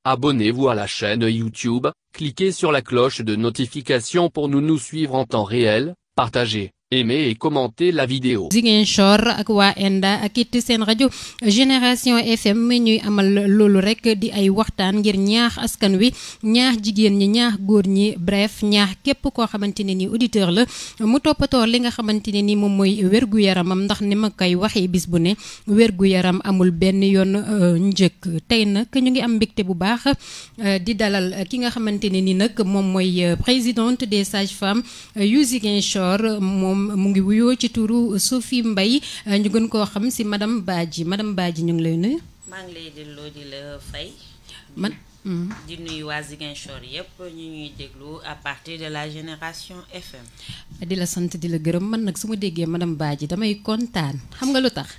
Abonnez-vous à la chaîne YouTube, cliquez sur la cloche de notification pour nous suivre en temps réel, partagez, aimez et commentez la vidéo. Ziguinchor ak waa ENDA ak it seen rajo Génération FM ñuy amal loolu rek di ay waxtaan ngir ñaax askan wi ñaax jigéen ñi ñaax góor ñi bref ñaax képp koo xamante ne ni auditeur la mu toppatoo li nga xamante ne ni moom mooy wérgu yaramam ndax ni ma koy waxee bis bu ne wérgu yaram amul benn yoon njëkk tey nag ñu ngi am mbégte bu baax di dalal ki nga xamante ne ni nag moom mooy présidente des sages-femmes yu Ziguinchor moom mu ngi wuyoo ci turu Sophie Mbaye ñu gën koo xam ci madame Badji ñu ngi lay nuyu. maa ngi lay delloo di la fay. di nuyu waa Ziguinchor yépp ñu ñuy déglu à partir de la Génération FM. di la sant di la gërëm man nag su ma déggee madame Badji damay kontaan xam nga lu tax.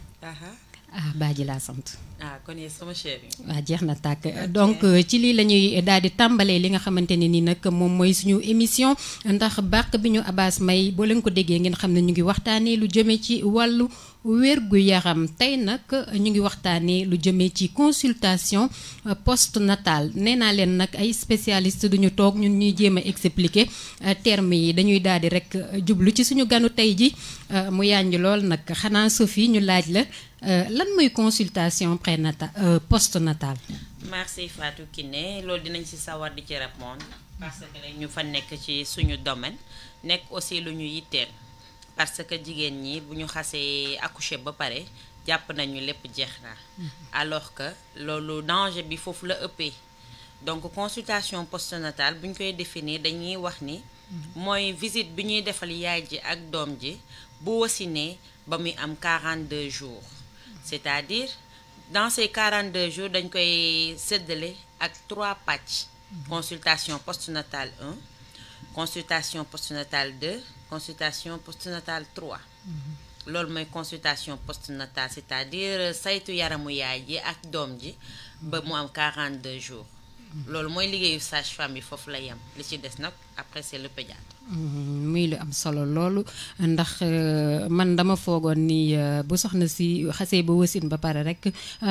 Badji laa sant. kon sama chérie. waaw jeex na tàkk donc ci lii la ñuy daal di tàmbalee li nga xamante ne ni nag moom mooy suñu émission ndax bàq bi ñu Abass may boo leen ko déggee ngeen xam ne ñu ngi waxtaanee lu jëmee ci wàllu wérgu yaram tey nag ñu ngi waxtaanee lu jëmee ci consultation postnatale nee naa leen nag ay spécialiste duñu toog ñun ñuy jéem a expliquer termes yi dañuy daal di rek jublu ci suñu ganu tey ji mu yànj lool nag xanaa Sophie ñu laaj la lan mooy consultation postnatale. Merci Fatou Kiné loolu dinañ ci sawar di ci répondre parce que rek ñu fa nekk ci suñu domaine nekk aussi lu ñu yitteel parce que jigéen ñi bu ñu xasee accoucher ba pare jàpp nañu lépp jeex na alors que loolu danger bi foofu la ëppee donc consultation postnatale bu ñu koy définir dañuy wax ni mooy visite bi ñuy defal yaay ji ak doom ji bu wasinee ba muy am 42 jours c'est-à-dire dans ces 42 jours dañ koy séddale ak 3 pàcc consultation postnatale 1 consultation postnatale 2 consultation postnatale 3 loolu mooy consultation postnatale c'est-à-dire saytu yaramu yaay ji ak doom ji ba mu am 42 jours loolu mooy liggéeyu sage-femme yi foofu la yem li ci des nag après c'est le pédiatre. muy lu am solo loolu ndax man dama foogoon ni bu soxna si xasee ba wasin ba pare rek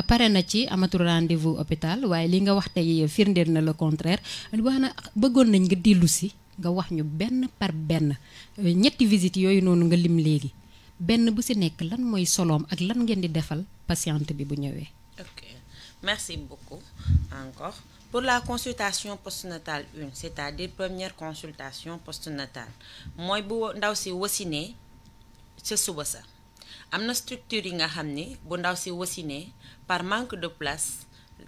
pare na ci amatul rendez-vous hôpital waaye li nga wax tey firndeel na le contraire wax na bëggoon nañ nga dellu si nga wax ñu benn par benn ñetti visite yooyu noonu nga lim léegi benn bu si nekk lan mooy soloom ak lan ngeen di defal patiente bi bu ñëwee. Ok, merci beaucoup encore. Pour la consultation postnatale 1, c'est-à-dire première consultation postnatale mooy bu ndaw si wasinee ca suba sa am na structure yi nga xam ni bu ndaw si wasinee par manque de place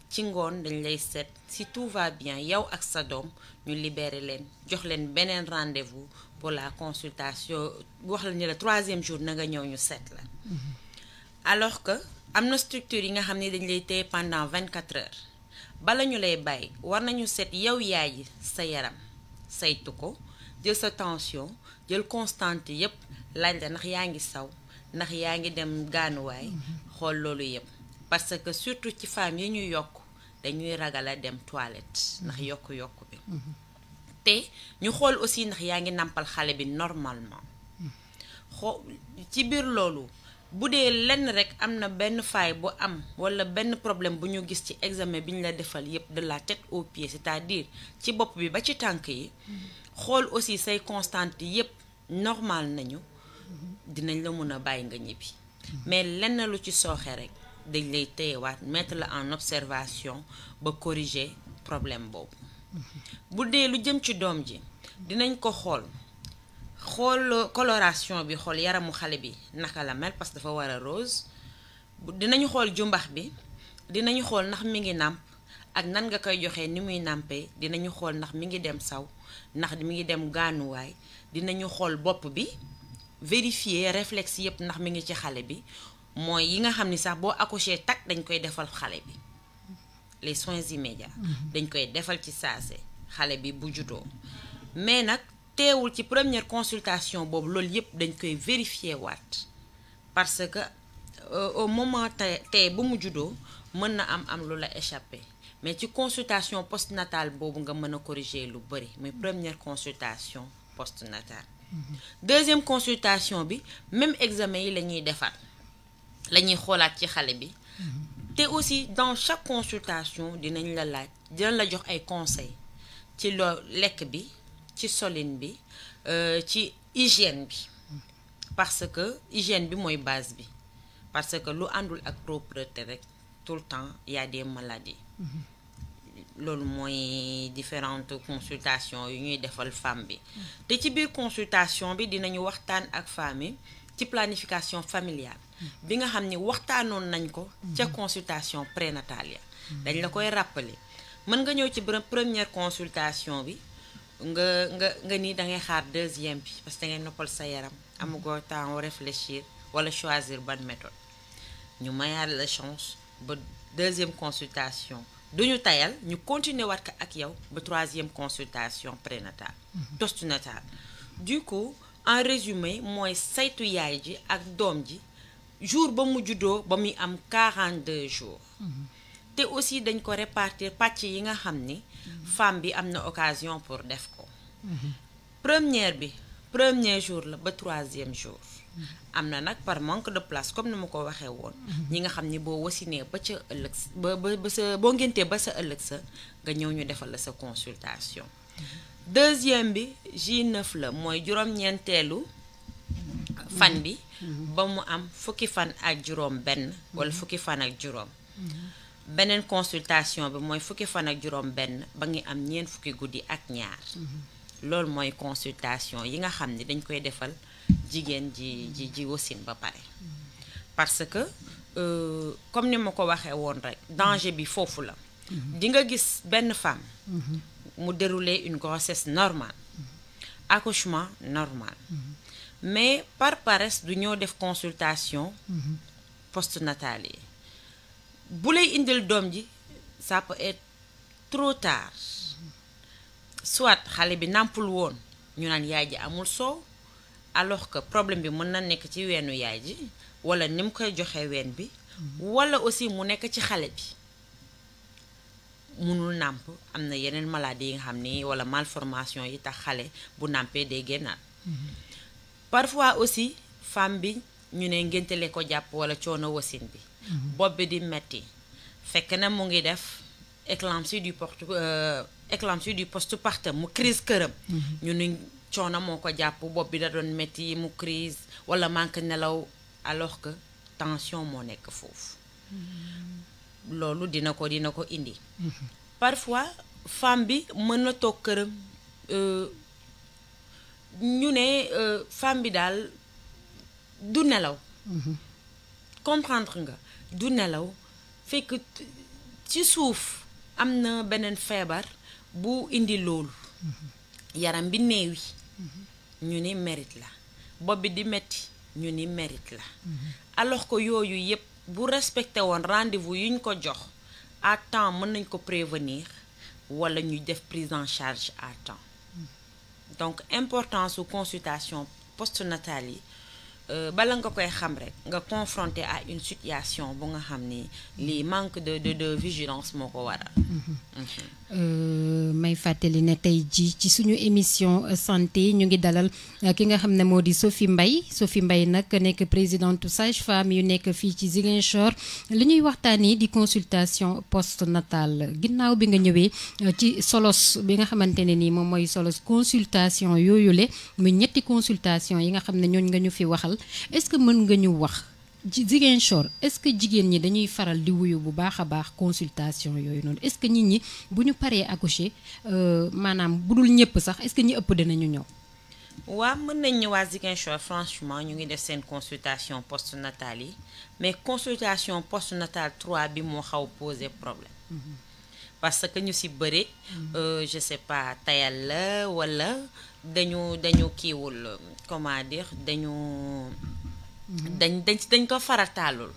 ci ngoon dañ lay seet si tout va bien yow ak sa doom ñu libérer leen jox leen beneen rendez-vous pour la consultation wax la ni la 3e jour na nga ñëw ñu seet la alors que am na structure yi nga xam ni dañ lay téye pendant 24 heures bala ñu lay bàyyi war nañu seet yow yaay ji sa yaram saytu ko jël sa tension jël constante yépp laaj la ndax yaa ngi saw ndax yaa ngi dem gaanuwaay xool loolu yépp parce que surtout ci femmes yi ñuy yokk dañuy ragal a dem toilette ndax yokku bi te ñu xool aussi ndax yaa ngi nàmpal xale bi normalement ci biir loolu bu dee lenn rek am na benn faille bu am wala benn problème bu ñu gis ci examen bi ñu la defal yépp de la tête aux pieds c'est-à-dire ci bopp bi ba ci tànk yi xool aussi say constante yépp normal nañu dinañ la mën a bàyyi nga ñibbi mais lenn lu ci sooxe rek dañ lay téyewaat mettre la en observation ba corriger problème boobu bu dee lu jëm ci doom ji dinañ ko xool coloration bi xool yaramu xale bi naka la mel parce que dafa war a rose dinañu xool jumbax bi dinañu xool ndax mi ngi nàmp ak nan nga koy joxee ni muy nàmpee dinañu xool ndax mi ngi dem saw ndax mi ngi dem gaanuwaay dinañu xool bopp bi vérifier réflexe yépp ndax mi ngi ci xale bi mooy yi nga xam ni sax boo accouché tak dañ koy defal xale bi les soins immédiats dañ koy defal ci saase xale bi bu juddoo mais nag teewul ci première consultation boobu loolu yépp dañ koy vérifier waat parce que au moment tey bu mu juddoo mën na am lu la échappé mais ci consultation postnatale boobu nga mën a corriger lu bari muy première consultation postnatale deuxième consultation bi même examen yi la ñuy defar la ñuy xoolaat ci xale bi te aussi dans chaque consultation dinañ la jox ay conseils ci lekk bi ci solin bi ci hygiène bi parce que hygiène bi mooy base bi parce que lu àndul ak propreté rek tout le temps y a des maladies loolu mooy différentes consultations yu ñuy defal femme bi te ci biir consultation bi dinañu waxtaan ak femme yi ci planification familiale bi nga xam ni waxtaanoon nañ ko ca consultation prénatale ya dañ la koy rappeler mën nga ñëw ci première consultation bi nga ni da ngay xaar deuxième bi parce que da ngay noppal sa yaram amugoo temps réfléchir wala choisir bonne méthode ñu mayaat la chance ba deuxième consultation duñu tayal ñu continuer waat ko ak yow ba troisième consultation prénatale postnatale du coup en résumé mooy saytu yaay ji ak doom ji jour ba mu juddoo ba muy am 42 jours te aussi dañ ko répartir pàcc yi nga xam ni femme bi am na occasion pour def ko premier jour la ba troisième jour am na nag par manque de place comme ni ma ko waxee woon ñi nga xam ni boo wasinee ba ca ëllëg ba sa boo ngéntee ba sa ëllëg sa nga ñëw ñu defal la sa consultation deuxième bi J9 la mooy juróom-ñeenteelu fan bi ba mu am fukki fan ak juróom benn wala fukki fan ak juróom beneen consultation bi mooy fukki fan ak juróom benn ba ngi am ñeent fukki guddi ak ñaar loolu mooy consultation yi nga xam ni dañ koy defal jigéen ji wasin ba pare parce que comme ni ma ko waxee woon rek danger bi foofu la di nga gis benn femme mu dérouler une grossesse normale accouchement normal mais par paresse du ñoo def consultation postnatale yi bu lay indil doom ji ça peut être trop tard soit xale bi nàmpul woon ñu naan yaay ji amul soow alors que problème bi mën na nekk ci weenu yaay ji wala ni mu koy joxe ween bi wala aussi mu nekk ci xale bi munul nàmp am na yeneen maladie yi nga xam ni wala malformation yi tax xale bu nàmpee day génnaat parfois aussi femme bi ñu ne ngéntele ko jàpp wala coono wasin bi bopp bi di metti fekk na mu ngi def éclampsie du postpartum mu crise këram ñu ne coono moo ko jàpp bopp bi da doon metti mu crise wala manque nelaw alors que tension moo nekk foofu loolu dina ko indi parfois femme bi mën na toog këram ñu ne femme bi daal du nelaw comprendre nga du nelaw fekk ci suuf am na beneen feebar bu indi loolu yaram bi néewi ñu ni mérite la bopp bi di metti ñu ni mérite la alors que yooyu yépp bu respecté woon rendez-vous yu ñu ko jox à temps mën nañ ko prévenir wala ñu def prise en charge à temps donc importance su consultation postnatale yi bala nga koy xam rek nga confronté à une situation bu nga xam ni lii manque de vigilance moo ko waral. may fàttali ne tey ji ci suñu émission santé ñu ngi dalal ki nga xam ne moo di Sophie Mbaye nag nekk présidente sage-femme yu nekk fii ci Ziguinchor li ñuy waxtaanee di consultation postnatale ginnaaw bi nga ñëwee ci solos bi nga xamante ne nii moom mooy solos consultation yooyule muy ñetti consultation yi nga xam ne ñooñ nga ñu fi waxal est-ce que mën nga ñu wax ci Ziguinchor est-ce que jigéen ñi dañuy faral di wuyu bu baax a baax consultation yooyu noonu est-ce que nit ñi bu ñu paree accoucher maanaam bu dul ñëpp sax est-ce que ñi ëpp dinañu ñëw. waaw mën nañ ñëwaat Ziguinchor franchement ñu ngi def seen consultation postnatale yi mais consultation postnatale 3 bi moo xaw poser problème. parce que ñu ci bëri je sais pas tayal la wala dañu kiiwul comment dire dañ ko farataalul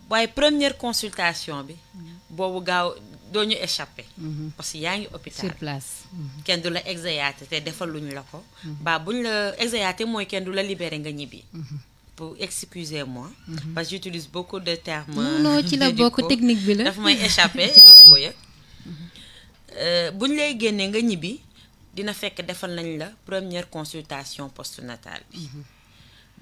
waaye première consultation bi boobu gaaw doo ñu échappé parce que yaa ngi hôpital sur place kenn du la exéyaté te defaluñu la ko ba buñ la exéyaté mooy kenn du la libéré nga ñibbi pour excusez-moi parce que j'utilise beaucoup de termes non ci la bokk technique bi la daf may échappé dama ko yëg buñ lay génnee nga ñibbi dina fekk defal nañ la première consultation postnatale bi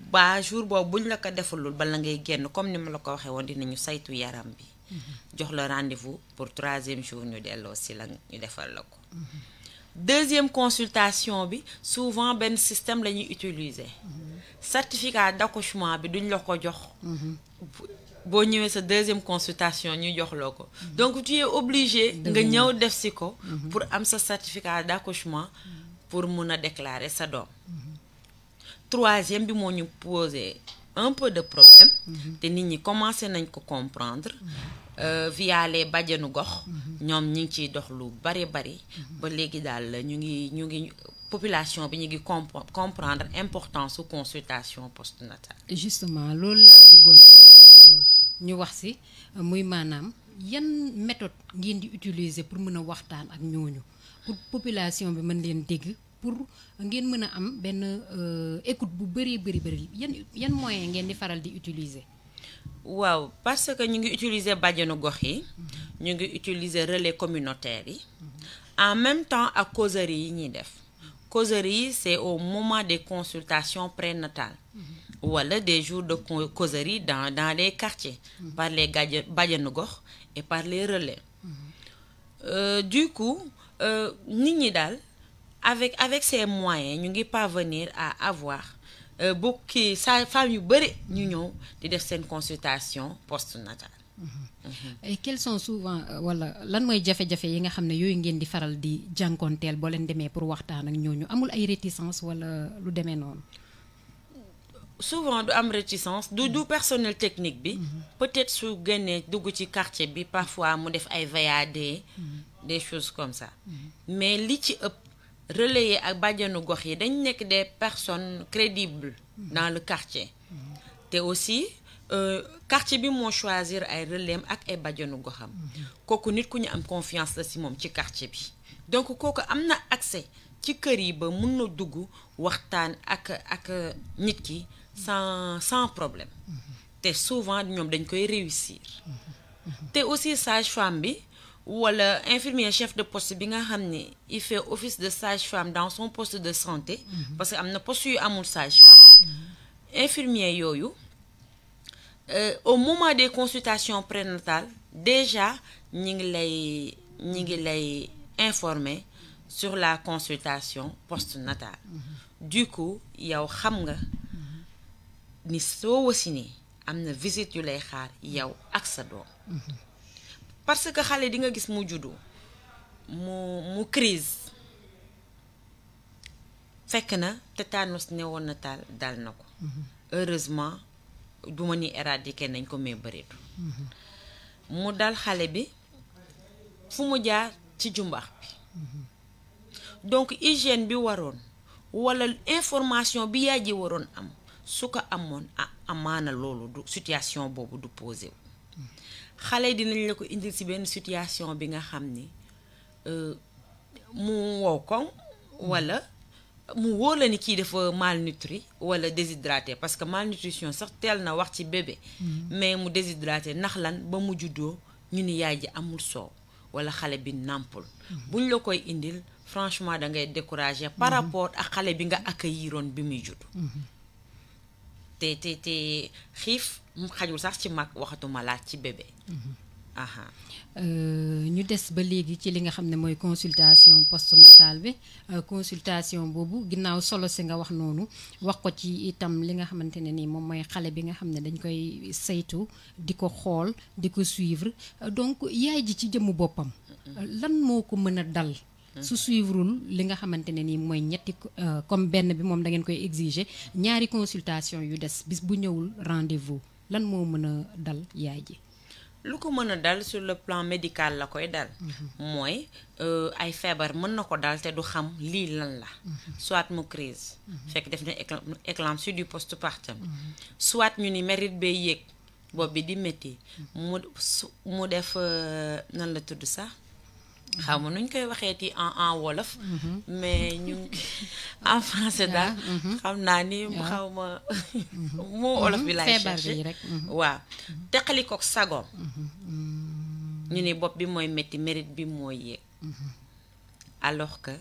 ba jour boobu buñ la ko defalul bala ngay génn comme ni ma la ko waxee woon dinañu saytu yaram bi jox la rendez-vous pour 3e jour ñu delloo si la ñu defal la ko 2e consultation bi souvent benn système la ñuy utiliser certificat d'accouchement bi duñ la ko jox boo ñëwee sa 2e consultation ñu jox la ko donc tu es obligé nga ñëw def si ko pour am sa certificat d'accouchement pour mun a déclarer sa doom 3e bi moo ñu posé un peu de problème te nit ñi commencé nañ ko comprendre via les bajenu gox ñoom ñi ngi ciy dox lu bari ba léegi daal ñu ngi population bi ñu ngi comprendre importance su consultation postnatale. justement loolu laa bëggoon ñu wax ci muy maanaam yan méthode ngeen di utiliser pour mën a waxtaan ak ñooñu pour population bi mën leen dégg pour ngeen mën a am benn écoute bu bari yan moyen ngeen di faral di utiliser. waaw parce que ñu ngi utiliser bàjjenu gox yi ñu ngi utiliser relais communautaire yi en même temps ak causerie yi ñuy def causerie yi c'est au moment des consultations prénatales wala des jours de causerie dans les quartiers par les bàjjenu gox et par les relais du coup nit ñi daal avec ces moyens ñu ngi parvenir à avoir bokki sa femmes yu bëri ñu ñëw di def seen consultation postnatale. Et quels sont souvent wala lan mooy jafe-jafe yi nga xam ne yooyu ngeen di faral di jànkoonteel boo leen demee pour waxtaan ak ñooñu amul ay réticence wala lu demee noonu. souvent du am réticence du personnel technique bi peut-être su génnee dugg ci quartier bi parfois mu def ay VAD des choses comme ça mais li ci ëpp relayer ak bàjjanu gox yi dañ nekk des personnes crédibles dans le quartier te aussi quartier bi moo choisir ay relais ak ay bàjjanu goxam kooku nit ku ñu am confiance la ci moom ci quartier bi donc kooku am na accès ci kër yi ba mun na dugg waxtaan ak nit ki sans problème te souvent ñoom dañ koy réussir te aussi sage-femme bi wala infirmier chef de poste bi nga xam ne il fait office de sage-femme dans son poste de santé parce que am na poste yu amul sage-femme infirmier yooyu au moment des consultations prénatales déjà ñi ngi lay informer sur la consultation postnatale du coup yow xam nga ni soo wasinee am na visite yu lay xaar yow ak sa doom parce que xale di nga gis mu juddu mu crise fekk na tétanos néonatal dal na ko heureusement du ma ni éradiquer nañ ko mais bëreetu mu dal xale bi fu mu jaar ci jumbax bi donc hygiène bi waroon wala information bi yaay ji waroon am su ko amoon amaana loolu du situation boobu du posé wu xale dinañ la ko indil ci benn situation bi nga xam ni mu wow koŋ wala mu wóor la ni kii dafa malnutri wala déshydraté parce que malnutrition sax teel na wax ci bébé mais mu déshydraté ndax lan ba mu juddoo ñu ni yaay ji amul soow wala xale bi nàmpul buñ la koy indil franchement da ngay décourager par rapport ak xale bi nga accueilliroon bi muy judd te xiif xajul sax ci mag waxatuma laaj ci bébé aha ñu des ba léegi ci li nga xam ne mooy consultation postnatale bi consultation boobu ginnaaw solo si nga wax noonu wax ko ci itam li nga xamante ne nii moom mooy xale bi nga xam ne dañ koy saytu di ko xool di ko suivre donc yaay ji ci jëmmu boppam lan moo ko mën a dal su suivrul li nga xamante ne nii mooy ñetti comme benn bi moom da ngeen koy exiger ñaari consultation yu des bis bu ñëwul rendez-vous lan moo mën a dal yaay ji lu ko mën a dal sur le plan médical la koy dal mooy ay feebar mën na ko dal te du xam lii lan la soit mu crise fekk def na éclampsie du postpartum soit ñu ni mérite bay yéeg bopp bi di métti mu def nan la tudd sax xaw ma nuñ koy waxeeti en wolof mais ñu en français daal xam naa ni xaw ma moo wolof bi laay cherché rek waaw teqali ko sagoom ñu ni bopp bi mooy métti mérite bi mooy yéeg alors que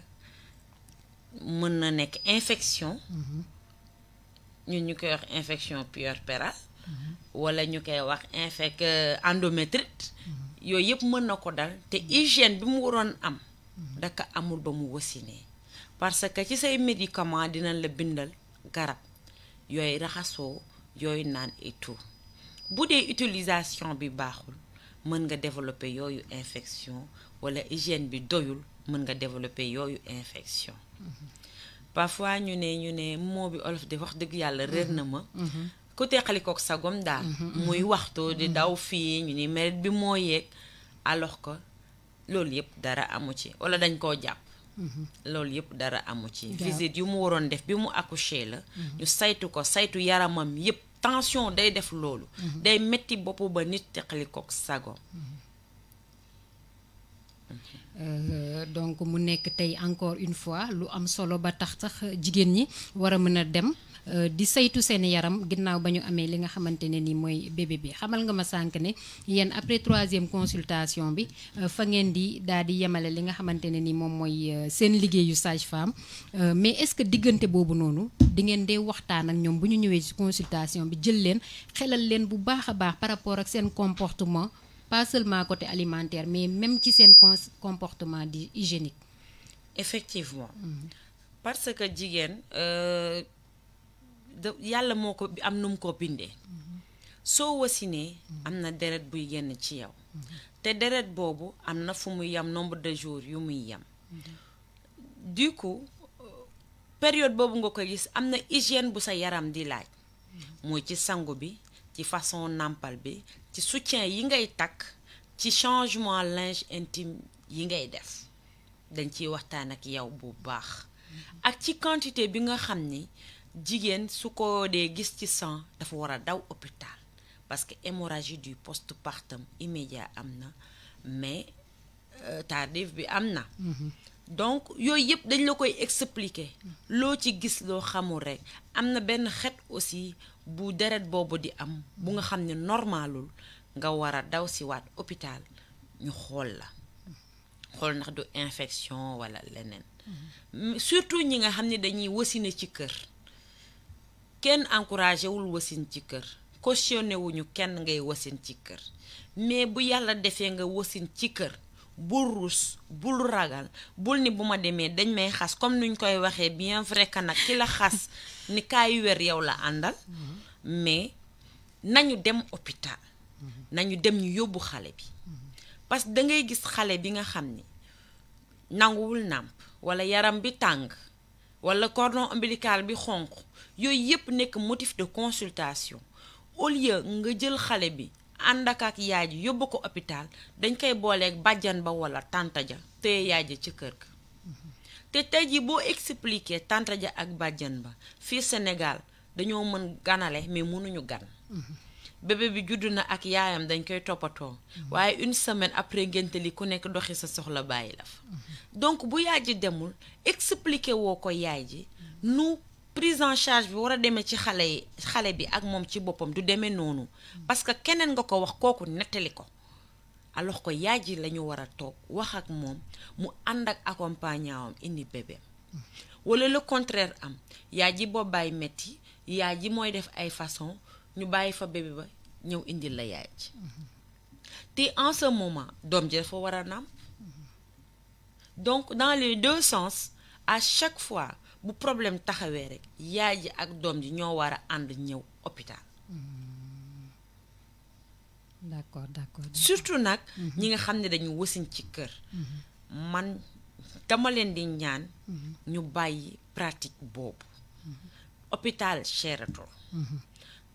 mën na nekk infection ñun ñu koy wax infection puerpérale wala ñu koy wax endométrite yooyu yëpp mën na ko dal te hygiène bi mu waroon am daka amul ba mu wasinee parce que ci say médicament dinañ la bindal garab yooyu raxasoo yooyu naan et tout bu dee utilisation bi baaxul mën nga développer yooyu infection wala hygiène bi doyul mën nga développer yooyu infection parfois ñu ne moo bi olof di wax dëgg yàlla réer na ma ku teqalikook sagom daal muy waxtu di daw fii ñu ni meret bi moo yeeg alors que loolu yëpp dara amu ci wala dañ koo jàpp loolu yëpp dara amu ci visite yu mu waroon def bi mu accouché la ñu saytu ko saytu yaramam yëpp tension day def loolu day metti bopp ba nit teqalikook sagom donc mu nekk tey encore une fois lu am solo ba tax sax jigéen ñi war a mën a dem di saytu seen yaram ginnaaw ba ñu amee li nga xamante ne ni mooy bébé bi xamal nga ma sànq ne yéen après 3e consultation bi fa ngeen di daal di yemale li nga xamante ne ni moom mooy seen liggéeyu sage-femme mais est-ce que diggante boobu noonu di ngeen dee waxtaan ak ñoom bu ñu ñëwee ci consultation bi jël leen xelal leen bu baax a baax par rapport ak seen comportement pas seulement côté alimentaire mais même ci seen comportement di hygiénique. Effectivement. Parce que jigéen yàlla moo ko am nu mu ko bindee soo wasinee am na deret buy génn ci yow te deret boobu am na fu muy yam nombre de jours yu muy yam du coup période boobu nga ko gis am na hygiène bu sa yaram di laaj mooy ci sangu bi ci façon nàmpal bi ci soutien yi ngay takk ci changement linge intime yi ngay def dañ ciy waxtaan ak yow bu baax ak ci quantité bi nga xam ni jigéen su ko dee gis ci sang dafa war a daw hôpital parce que hémorragie du postpartum immédiat am na mais tardif bi am na donc yooyu yëpp dañ la koy expliquer loo ci gis loo xamul rek am na benn xet aussi bu deret boobu di am bu nga xam ne normalul nga war a daw si waat hôpital ñu xool la xool ndax du infection wala leneen surtout ñi nga xam ne dañuy wasine ci kër kenn encouragé wul wasin ci kër cautionné wuñu kenn ngay wasin ci kër mais bu yàlla defee nga wasin ci kër bul rus bul ragal bul ni bu ma demee dañ may xas comme nuñ koy waxee bien vrai que nag ki la xas ni kaay wer yow la àndal mais nañu dem hôpital nañu dem ñu yóbbu xale bi parce que da ngay gis xale bi nga xam ni nanguwul nàmp wala yaram bi tàng wala cordon ombilical bi xonq yooyu yëpp nekk motif de consultation au lieu nga jël xale bi ànd ak yaay ji yóbbu ko hôpital dañ koy booleeg bàjjan ba wala tànta ja téye yaay ji ci kër ga te tey ji boo expliquer tànta ja ak bàjjan ba fii Sénégal dañoo mën ganale mais mënuñu gan bébé bi judd na ak yaayam dañ koy toppatoo waaye une semaine après ngénte li ku nekk doxi sa soxla bàyyi la fa donc bu yaay ji demul expliquer woo ko yaay ji nu prise en charge bi war a demee ci xale bi ak moom ci boppam du demee noonu parce que keneen nga ko wax kooku nettali ko alors que yaay ji la ñu war a toog wax ak moom mu ànd ak accompagnant am indi bébéem wala le contraire am yaay ji boo bàyyi metti yaay ji mooy def ay façon ñu bàyyi fa bébé ba ñëw indil la yaay ji te en ce moment doom ji dafa war a nàmp donc dans les deux sens à chaque fois bu problème taxawee rek yaay ji ak doom ji ñoo war a ànd ñëw hôpital d'accord surtout nag ñi nga xam ne dañu wasin ci kër man dama leen di ñaan ñu bàyyi pratique boobu hôpital cheratul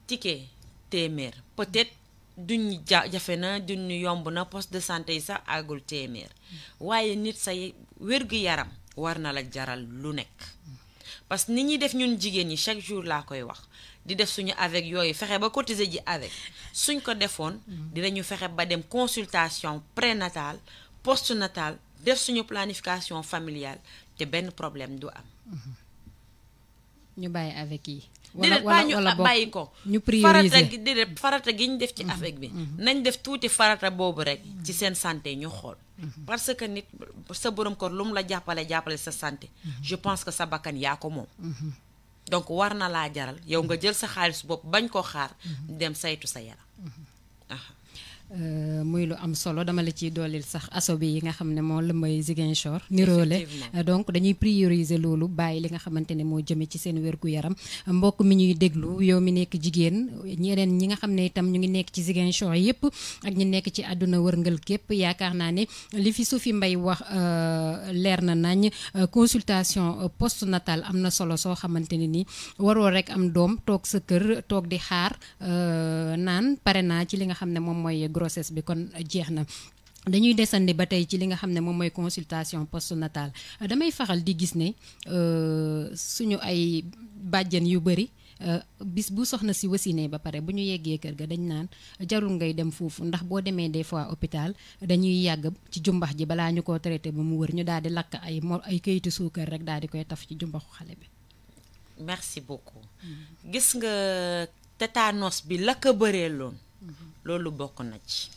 ticket téeméer peut-être duñ jafe na duñ yomb na poste de santé yi sax àggul téeméer waaye nit say wér-gu-yaram war na la jaral lu nekk parce que nit ñi def ñun jigéen ñi chaque jour laa koy wax di def suñu avec yooyu fexe ba cotiser ji avec suñ ko defoon dinañu fexe ba dem consultation prénatale postnatale def suñu planification familiale te benn problème du am ñu bàyyi avec yi déedéet pas ñu bàyyi ko ñu prioriser farata gi ñu def ci avec bi nañ def tuuti farata boobu rek ci seen santé ñu xool parce que nit sa borom kër lu mu la jàppale sa santé je pense que sa bakkan yaa ko moom donc war na laa jaral yow nga jël sa xaalis bopp bañ ko xaar dem saytu sa yaram. muy lu am solo dama la ciy dooleel sax aso bi yi nga xam ne moo la may Ziguinchor niroole donc dañuy prioriser loolu bàyyi li nga xamante ne moo jëme ci seen wérgu yaram mbokk mi ñuy déglu yow mi nekk jigéen ñeneen ñi nga xam ne itam ñu ngi nekk ci Ziguinchor yépp ak ñi nekk ci àdduna wërngal képp yaakaar naa ne li fi Sophie Mbaye wax leer na nañ consultation postnatal am na solo soo xamante ne ni waroo rek am doom toog sa kër toog di xaar naan pare naa ci li nga xam ne moom mooy grossesse bi kon jeex na. dañuy desandi ba tey ci li nga xam ne moom mooy consultation postnatale damay faral di gis ne suñu ay bàjjen yu bëri bis bu soxna si wasinee ba pare bu ñu yeggee kër ga dañ naan jarul ngay dem foofu ndax boo demee des fois hôpital dañuy yàgg ci jumbax ji balaa ñu ko traité ba mu wër ñu daal di lakk ay kayitu suukar rek daal di koy taf ci jumbaxu xale bi. merci beaucoup. gis nga tétanos bi la ko bëree loon loolu bokk na ci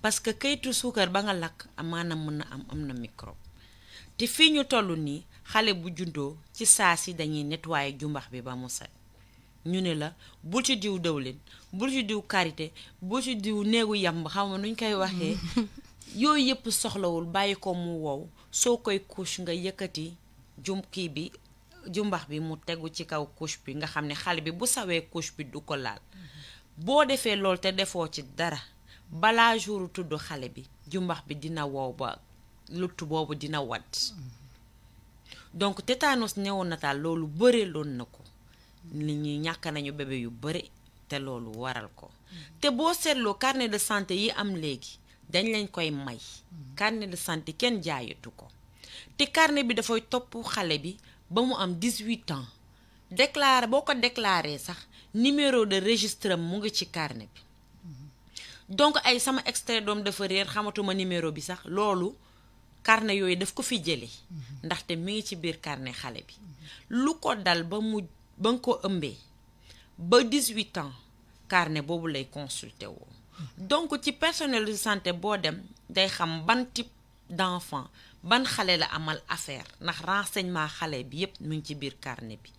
parce que kayitu suukar ba nga lakk amaana mën na am na microbe te fii ñu toll nii xale bu juddoo ci saa si dañuy nettoyer jumbax bi ba mu set ñu ne la bul ci diw dëwlin bul ci diw karité bul ci diw néegu yamb xam nga nuñ koy waxee yooyu yëpp soxlawul bàyyi ko mu wow soo koy couche nga yëkkati kii bi jumbax bi mu tegu ci kaw couche bi nga xam ne xale bi bu sawee couche bi du ko laal boo defee loolu te defoo ci dara balaa jour tudd xale bi jumbax bi dina wow ba lutt boobu dina wadd donc tétanos néonatal loolu bëree loon na ko nit ñi ñàkk nañu bébé yu bëri te loolu waral ko te boo seetloo carnet de santé yi am léegi dañ leen koy may carnet de santé kenn jaayatu ko te carnet bi dafay topp xale bi ba mu am 18 ans déclaré boo ko déclaré sax numéro de registre am mu ngi ci carnet bi donc ay sama extrait doom dafa réer xamatuma numéro bi sax loolu carnet yooyu daf ko fi jëlee ndaxte mi ngi ci biir carnet xale bi lu ko dal ba nga ko ëmbee ba 18 ans carnet boobu lay consulter woo donc ci personnel de santé boo dem day xam ban type d'enfant ban xale la amal affaire ndax renseignement xale bi yépp mu ngi ci biir carnet bi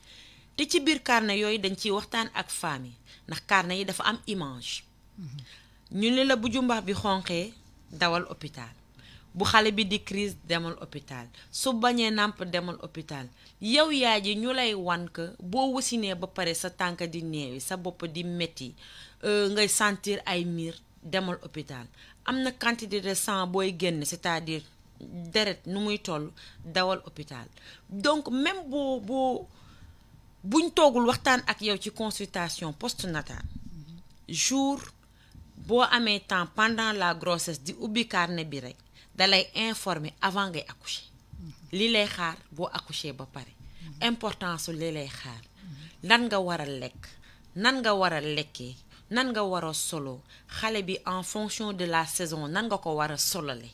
te ci biir carnet yooyu dañ ciy waxtaan ak famille ndax carnet yi dafa am image ñu ne la bu jumbax bi xonqee dawal hôpital bu xale bi di crise demal hôpital su bañee nàmp demal hôpital yow yaay ji ñu lay wan que boo wasinee ba pare sa tànk di neewi sa bopp di metti ngay sentir ay miir demal hôpital am na quantité de sang booy génn c'est-à-dire deret nu muy toll dawal hôpital donc même buñ toogul waxtaan ak yow ci consultation postnatale jour boo amee temps pendant la grossesse di ubbi carnet bi rek dalay informer avant ngay accoucher li lay xaar boo accoucher ba pare importance li lay xaar lan nga war a lekk nan nga war a lekkee nan nga war a solo xale bi en fonction de la saison nan nga ko war a solole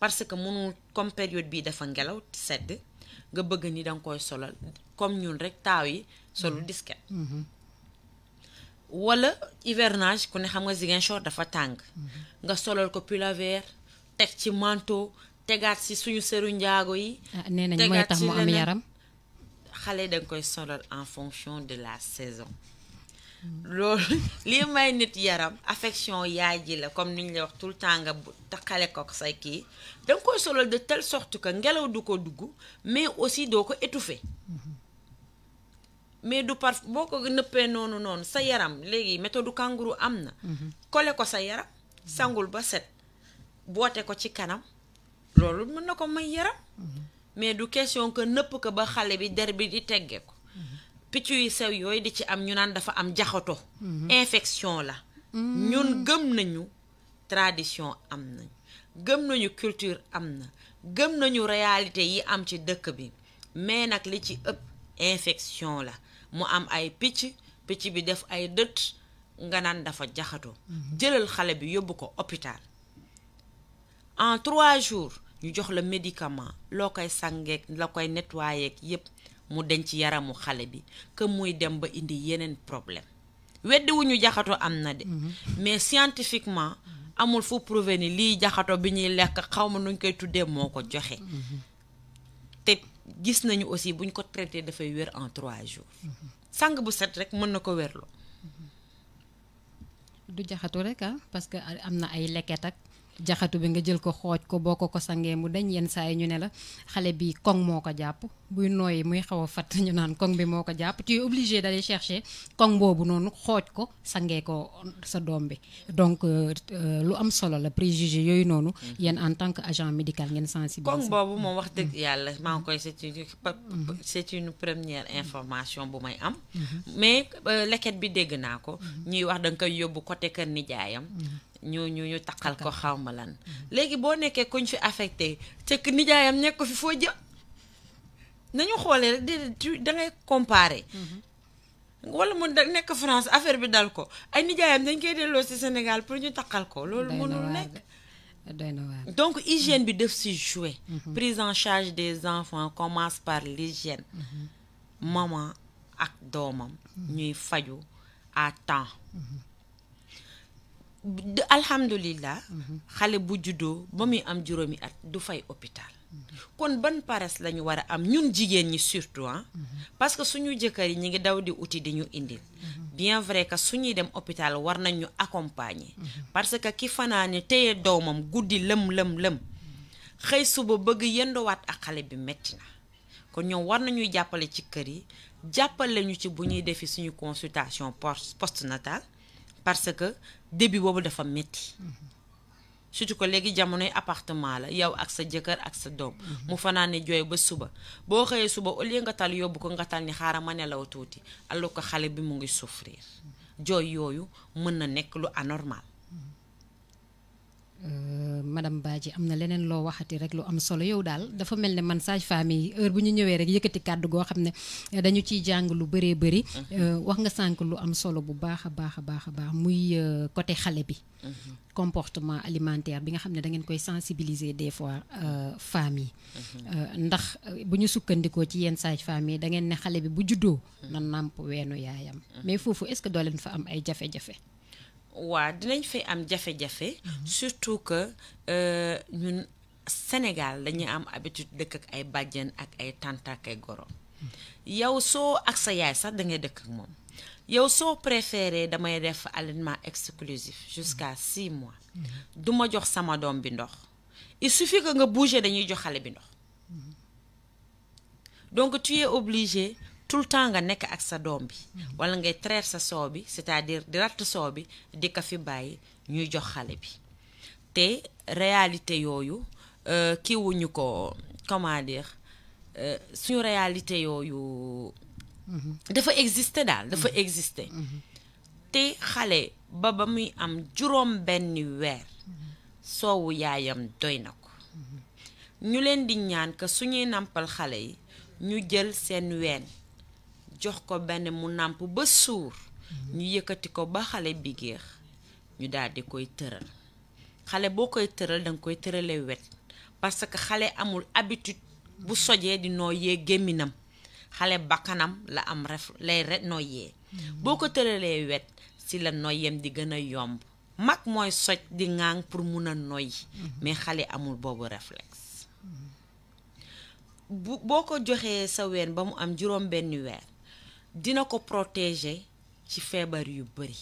parce que mënul comme période bii dafa ngelaw sedd nga bëgg ni danga koy solal comme ñun rek taaw yi solu disket wala hivernage ku ne xam nga Ziguinchor dafa tàng nga solal ko pull vert teg ci manteau tegaat ci suñu seru njaago yi nee nañ mooy tax mu am yaram xale danga koy solal en fonction de la saison loolu lii may nit yaram affection yaay ji la comme niñ la wax tout le temps nga taxale ko say kii danga koy solal de telle sorte que ngelaw du ko dugg mais aussi doo ko étouffer mais du par boo ko nëppee noonu sa yaram léegi méthode kangourou am na kole ko sa yaram sangul ba set boote ko ci kanam loolu mën na ko may yaram mais du question que nëpp ko ba xale bi der bi di tegge ko picc yu sew yooyu di ci am ñu naan dafa am jaxato infection la ñun gëm nañu tradition am nañu gëm nañu culture am na gëm nañu réalité yi am ci dëkk bi mais nag li ci ëpp infection la mu am ay picc bi def ay dët nga naan dafa jaxato jëlal xale bi yóbbu ko hôpital en 3 jours ñu jox la médicament loo koy sangeek la koy nettoyer yépp mu denc yaramu xale bi que muy dem ba indi yeneen problème weddi wu ñu jaxato am na de mais scientifiquement amul fu prouver ni lii jaxato bi ñuy lekk xawma nuñ koy tuddee moo ko joxe te gis nañu aussi buñ ko traité dafay wér en 3 jours sang bu set rek mën na ko wérloo. du jaxatu rek parce que am na ay leket ak jaxatu bi nga jël ko xooj ko boo ko sangee mu dañ yenn saa yi ñu ne la xale bi koŋ moo ko jàpp buy nooyi muy xaw a fat ñu naan koŋ bi moo ko jàpp tu es obligé d'aller chercher koŋ boobu noonu xooj ko sangee ko sa doom bi donc lu am solo la préjugé yooyu noonu yéen en tant que agent médical ngeen sensibiliser. koŋ boobu moom wax dëgg yàlla maa ngi koy c'est une première information bu may am mais leket bi dégg naa ko ñuy wax da nga koy yóbbu côté kër nijaayam ñu takkal ko xawma lan léegi boo nekkee kuñ fi affecté te nijaayam nekk ko fi foo jëm nañu xoolee rek déedéet da ngay comparer wala mu nekk France affaire bi dal ko ay nijaayam dañ koy delloo ci Sénégal pour ñu takkal ko loolu mënul nekk donc hygiène bi def ci jouer prise en charge des enfants commence par l'hygiène maman ak doomam ñuy faju à temps alhamdulillah xale bu juddoo ba muy am juróomi at du fay hôpital kon ban paresse lañu war a am ñun jigéen ñi surtout parce que suñu jëkkër yi ñi ngi daw di uti di ñu indil bien vrai que suñuy dem hôpital war nañ ñu accompagner parce que ki fanaane téye doomam guddi lëm xëy suba bëgg yenduwaat ak xale bi metti na kon ñoom war nañuy jàppale ci kër yi jàppale ñu ci bu ñuy defi suñu consultation postnatal parce que début boobu dafa metti surtout que léegi jamonoy appartement la yow ak sa jëkkër ak sa doom mu fanaane jooy ba suba boo xëyee suba au lieu nga tal yóbbu ko nga tal ni xaaral ma nelaw tuuti alors que xale bi mu ngi souffrir jooy yooyu mën na nekk lu anormal. madame Badji am na leneen loo waxati rek lu am solo yow daal dafa mel ne man sage-femme yi heure bu ñu ñëwee rek yëkkati kàddu goo xam ne dañu ciy jàng lu bëree bëri wax nga sànk lu am solo bu baax a baax muy côté xale bi comportement alimentaire bi nga xam ne da ngeen koy sensibiliser des fois femmes yi ndax bu ñu sukkandikoo ci yenn sage-femme yi da ngeen ne xale bi bu juddoo na nàmp weenu yaayam mais foofu est-ce que doo leen fa am ay jafe-jafe. waa dinañ fay am jafe-jafe surtout que ñun Sénégal dañuy am habitude dëkk ak ay bàjjen ak ay tante ak ay goro yow soo ak sa yaay sax da ngay dëkk ak moom yow soo préféré damay def allaitement exclusif jusqu'à 6 mois duma jox sama doom bi ndox il suffit que nga bouger dañuy jox xale bi ndox donc tu es obligé tout le temps nga nekk ak sa doom bi wala ngay traire sa soo bi c'est-à-dire di ratt soo bi di ko fi bàyyi ñuy jox xale bi te réalité yooyu kiiwuñu ko comment dire suñu réalité yooyu dafa exister daal dafa exister te xale ba muy am juróom benni weer soowu yaayam doy na ko ñu leen di ñaan que suñuy nàmpal xale yi ñu jël seen ween jox ko benn mu nàmp ba suur ñu yëkkati ko ba xale bi géex ñu daal di koy tëral xale boo koy tëral danga koy tëralee wet parce que xale amul habitude bu sojee di nooyee gémminam xale bakkanam la am lay nooyee boo ko tëralee wet si la noyyeem di gën a yomb mag mooy soj di ŋaang pour mun a noyyi mais xale amul boobu réflexe boo ko joxee sa ween ba mu am juróom benni weer dina ko protéger ci feebar yu bari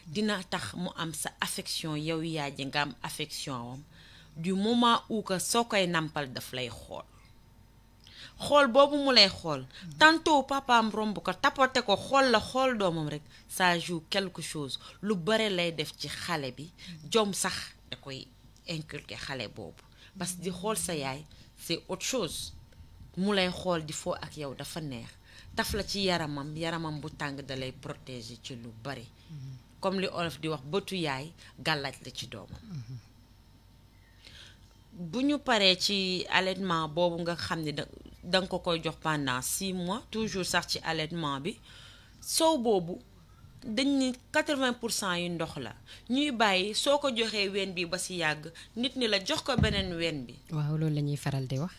dina tax mu am sa affection yow yaay ji nga am affection am du moment où que soo koy nampal daf lay xool boobu mu lay xool tantôt papaam romb ko tapote ko xool doomam rek ça joue quelque chose lu bare lay def ci xale bi jom sax da koy inculquer xale boobu parce que di xool sa yaay c'est autre chose mu lay xool di foo ak yow dafa neex taf la ci yaramam bu tàng da lay protéger ci lu bari comme li olof di wax bëtu yaay gàllaaj la ci doomam bu ñu paree ci allaitement boobu nga xam ne danga ko koy jox pendant 6 mois toujours sax ci allaitement bi soow boobu dañ ni 80% yu ndox la ñuy bàyyi soo ko joxee ween bi ba si yàgg nit ni la jox ko beneen ween bi waaw loolu la ñuy faral di wax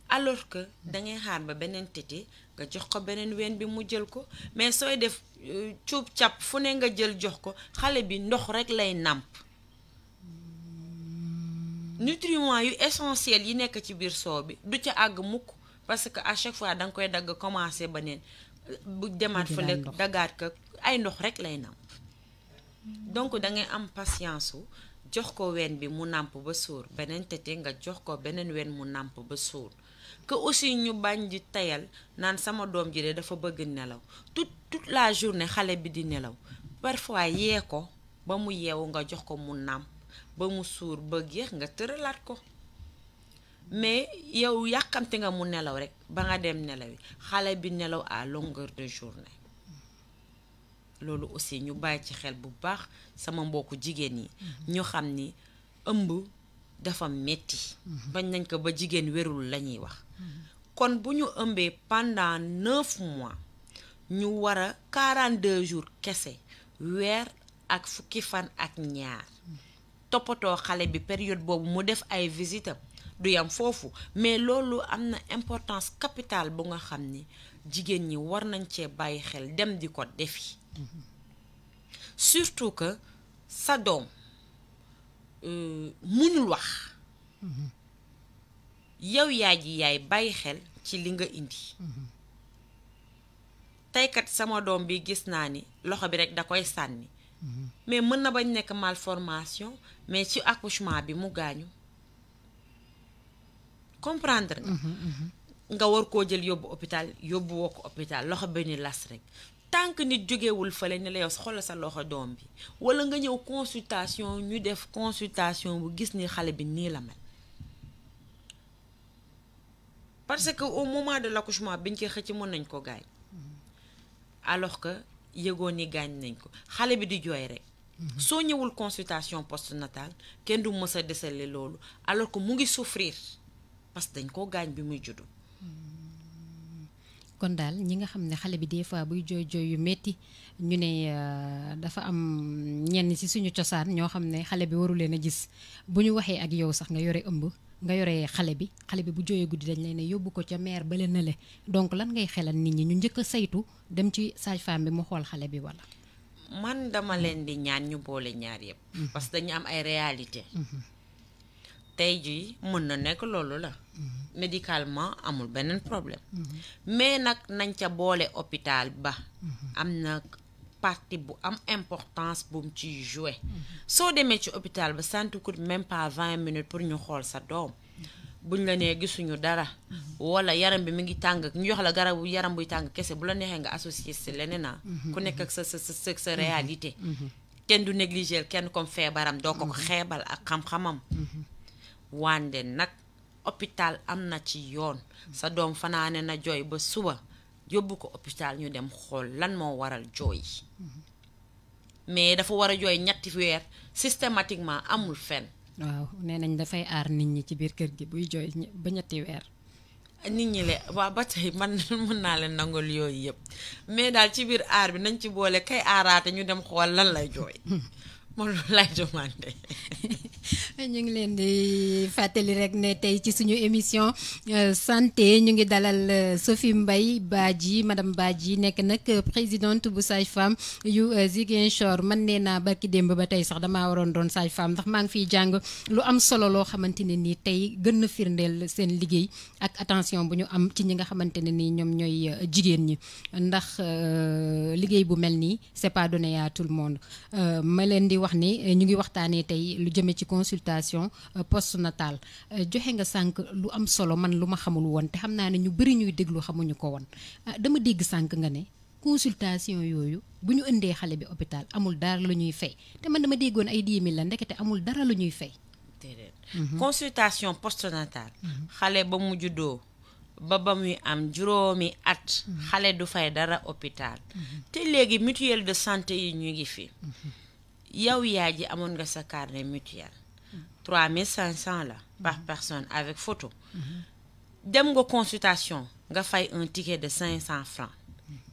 alors que dangay xaar ba beneen tété nga jox ko beneen ween bi mu jël ko mais sooy def cuub càpp fu ne nga jël jox ko xale bi ndox rek lay nàmp nutriments yu essentiels yi nekk ci biir soow bi du ca àgg mukk parce que à chaque fois danga koy dagg commencer beneen bu demaat fële dagaat ko ay ndox rek lay nàmp. donc da ngay am patience wu jox ko ween bi mu nàmp ba suur beneen tete nga jox ko beneen ween mu nàmp ba suur. que aussi ñu bañ di tayal naan sama doom ji de dafa bëgg nelaw toute la journée xale bi di nelaw parfois yee ko ba mu yeewu nga jox ko mu nàmp ba mu suur ba géex nga tëralaat ko. mais yow yàkkamte nga mu nelaw rek ba nga dem nelawi xale bi nelaw à longueur de journée. loolu aussi ñu bàyyi ci xel bu baax sama mbokku jigéen yi. ñu xam ni ëmb dafa metti bañ nañ ko ba jigéen wérul la ñuy wax. kon bu ñu ëmbee pendant 9 mois ñu war a 42 jours kese weer ak fukki fan ak ñaar toppatoo xale bi période boobu mu def ay visitam du yam foofu mais loolu am na importance capitale bu nga xam ni jigéen ñi war nañ cee bàyyi xel dem di ko defi. surtout que sa doom munul wax. yow yaay bàyyi xel ci li nga indi. teykat sama doom bi gis naa ni loxo bi rek da koy sànni. mais mën na bañ nekk malformation mais ci accouchement bi mu gaañu. comprendre nga war koo jël yóbbu hôpital yóbbu woo ko hôpital loxo bi ni las rek. tant que nit jógewul fële ne la yow xoolal sa loxo doom bi wala nga ñëw consultation ñu def consultation bu gis ni xale bi nii la mel. parce que au moment de l'accouchement biñ koy xëcc mën nañ ko gaañ. alors que yëgoon ni gaañ nañ ko xale bi di jooy rek. soo ñëwul consultation postnatale kenn du mës a déceler loolu alors que mu ngi souffrir parce que dañ koo gaañ bi muy juddu. kon daal ñi nga xam ne xale bi des fois buy jooy yu metti ñu ne dafa am ñenn ci suñu cosaan ñoo xam ne xale bi waru leen a gis bu ñu waxee ak yow sax nga yore ëmb nga yore xale bi bu jooyee guddi dañ lay ne yóbbu ko ca mère ba leen le donc lan ngay xelal nit ñi ñu njëkk a saytu dem ci sage-femme bi mu xool xale bi wala. man dama leen di ñaan ñu boole ñaar yëpp. parce que dañu am ay réalité tey jii mën na nekk loolu la. médicalement amul beneen problème. mais nag nañ ca boole hôpital ba. am na partie bu am importance bu mu ciy joué. soo demee ci hôpital ba ça ne te coûte même pas 20 minutes pour ñu xool sa doom. buñ la nee gisuñu dara. wala yaram bi mi ngi tàng ñu jox la garabu yaram buy tàng kese bu la neexee nga associé si leneen naa. ku nekk ak sa réalité. kenn du négliger kenn comme feebaram doo ko xeebal ak xam-xamam. wande nag hôpital am na ci yoon. sa doom fanaane na jooy ba suba yóbbu ko hôpital ñu dem xool lan moo waral jooy. mais dafa war a jooy ñetti weer systématiquement amul fenn. waaw nee nañ dafay aar nit ñi ci biir kër gi buy jooy ba ñetti weer. nit ñi le waaw ba tey man mën naa leen nangul yooyu yëpp mais daal ci biir aar bi nañ ci boole kay aaraate ñu dem xool lan lay jooy. moom loolu lay demandé. ñu ngi leen di fàttali rek ne tey ci suñu émission santé ñu ngi dalal Sophie Mbaye Badji madame Badji nekk nag présidente bu sage-femme yu Ziguinchor man nee naa barki démb ba tey sax damaa waroon doon sage-femme ndax maa ngi fiy jàng lu am solo loo xamante ne nii tey gën na firndeel seen liggéey ak attention bu ñu am ci ñi nga xamante ne nii ñoom ñooy jigéen ñi ndax liggéey bu mel nii c'est pas donné à tout le monde ma leen di wax ni ñu ngi waxtaanee tey lu jëme ci consultation postnatale joxe nga sànq lu am solo man lu ma xamul woon te xam naa ne ñu bari ñuy déglu xamuñu ko woon dama dégg sànq nga ne consultation yooyu bu ñu indee xale bi hôpital amul dara lu ñuy fay te man dama déggoon ay 10 000 la ndekete amul dara lu ñuy fay. consultation postnatale xale ba mu juddoo ba muy am juróomi at xale du fay dara hôpital te léegi mutuelle de santé yi ñu ngi fi yow yaay ji amoon nga sa carnet mutuel 3500 la par personne avec photo dem nga consultation nga fay un ticket de 500 francs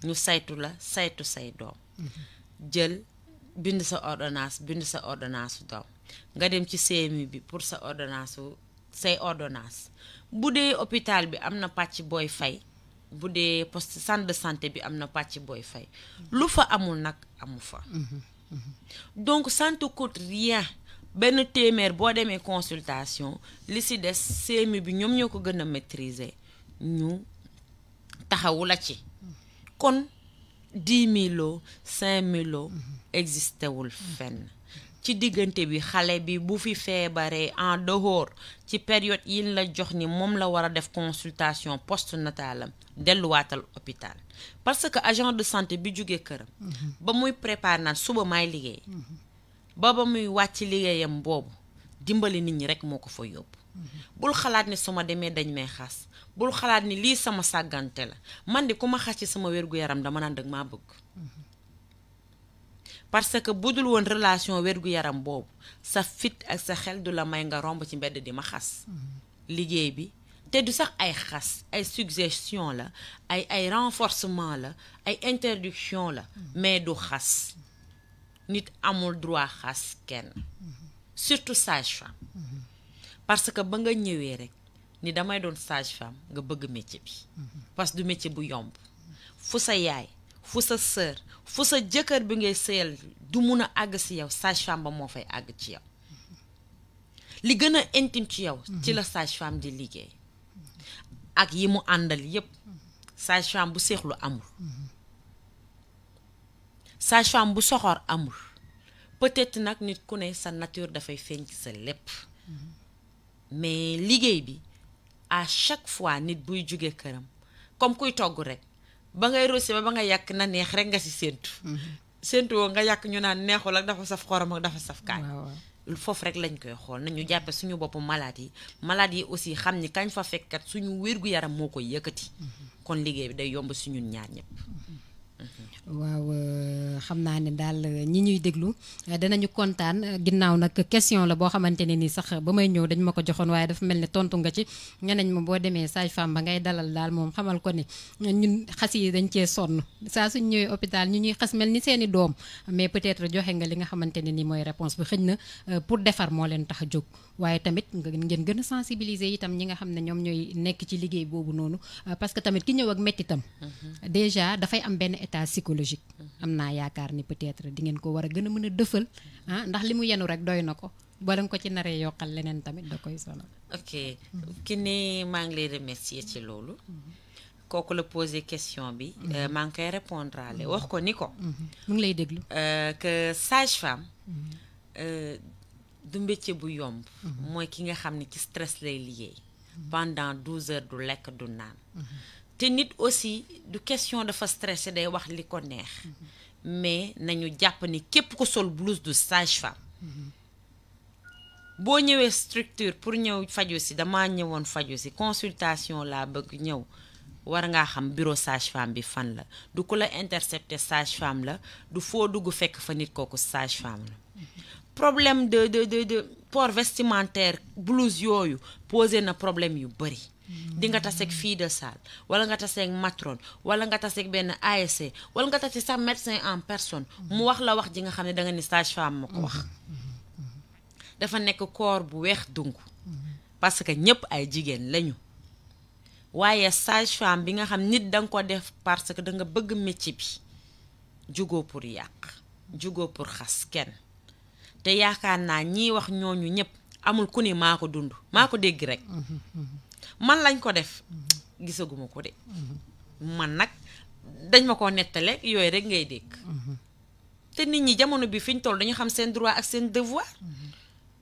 ñu saytu la saytu say doom jël bind sa ordonnance doom nga dem ci CMU bi pour sa ordonnance say ordonnance bu dee hôpital bi am na pàcc booy fay bu dee poste centre de santé bi am na pàcc booy fay lu fa amul nag amu fa donc ça ne te coûte rien benn téeméer boo demee consultation li ci des CMU bi ñoom ñoo ko gën a maîtriser ñu taxawu la ci kon 10 000 5 000 existé wul fenn ci diggante bi xale bi bu fi feebaree en dehors ci période yi la jox ni moom la war a def consultation postnatale am delluwaatal hôpital parce que agent de santé bi jógee këram ba muy préparer naan suba may liggéey ba muy wàcc liggéeyam boobu dimbali nit ñi rek moo ko fa yóbbu bul xalaat ni su ma demee dañ may xas bul xalaat ni lii sama sàggante la man de ku ma xas ci sama wér-gu-yaram dama naan dëgg maa bëgg parce que budul woon relation wér-gu-yaram boobu sa fit ak sa xel du la may nga romb ci mbedd di ma xas liggéey bi te du sax ay xas ay suggestion la ay renforcement la ay interdiction la mais du xas nit amul droit xas kenn surtout sage-femme parce que ba nga ñëwee rek ni damay doon sage-femme nga bëgg métier bi parce que du métier bu yomb fu sa yaay fu sa sœur fu sa jëkkër bi ngay sëyal du mun a àgg si yow sage-femme ba moo fay àgg ci yow li gën a intime ci yow ci la sage-femme di liggéey ak yi mu àndal yépp sage-femme bu seexlu amul sage-femme bu soxor amul peut-être nag nit ku ne sa nature dafay feeñ ci sa lépp mais liggéey bi à chaque fois nit buy jóge këram comme kuy togg rek ba ngay rosi ba nga yàq na neex rek nga ci séentu woo nga yàq ñu naan neexul ak dafa saf xorom ak dafa saf kaay foofu rek lañ koy xool nañu jàppe suñu bopp malade yi aussi xam ni kañ fa fekkat suñu wér-gu-yaram moo koy yëkkati kon liggéey bi day yomb si ñun ñaar ñëpp waaw xam naa ne daal ñi ñuy déglu danañu kontaan ginnaaw nag question la boo xamante ne ni sax ba may ñëw dañ ma ko joxoon waaye dafa mel ne tontu nga ci ñeneñ ma boo demee sage-femme ba ngay dalal daal moom xamal ko ni ñun xas yi dañ cee sonn saa suñ ñëwee hôpital ñu ñuy xas mel ni seeni doom mais peut-être joxe nga li nga xamante ne ni mooy réponse bi xëj na pour defar moo leen tax a jóg waaye tamit ngeen gën a sensibiliser itam ñi nga xam ne ñoom ñooy nekk ci liggéey boobu noonu parce que tamit ki ñëw ak mettitam déjà dafay am benn état psychologique am naa yaakaar ni peut-être di ngeen ko war a gën a mën a dëfal ndax li mu yenu rek doy na ko bala nga ko ci naree yokkal leneen tamit da koy sonal. ok ki ne maa ngi lay remercier ci loolu kooku la poser question bi maa ngi koy répondre ale wax ko ni ko mu ngi lay déglu que sage-femme du métier bu yomb mooy ki nga xam ne ci stress lay liggéey pendant 12 heures du lekk du naan te nit aussi du question dafa stressé day wax li ko neex mais nañu jàpp ni képp ko sol blouse du sage-femme boo ñëwee structure pour ñëw faju si damaa ñëwoon faju si consultation laa bëgg ñëw war ngaa xam bureau sage-femme bi fan la du ko la intercepter sage-femme la du foo dugg fekk fa nit kooku sage-femme la problème de port vestimentaire blouse yooyu posé na problème yu bari di nga taseeg fille de salle wala nga taseeg matrone wala nga taseeg benn ASC wala nga taseeg sax médecin en personne mu wax la wax ji nga xam ne da nga ni sage-femme ma ko wax dafa nekk corps bu weex dung parce que ñëpp ay jigéen lañu waaye sage-femme bi nga xam nit da nga ko def parce que da nga bëgg métier bi jugoo pour yàq jugoo pour xas kenn te yaakaar naa ñiy wax ñooñu ñëpp amul ku ni maa ko dund maa ko dégg rek man lañ ko def gisaguma ko de man nag dañ ma ko nettale yooyu rek ngay dégg te nit ñi jamono bi fi ñu toll dañu xam seen droit ak seen devoir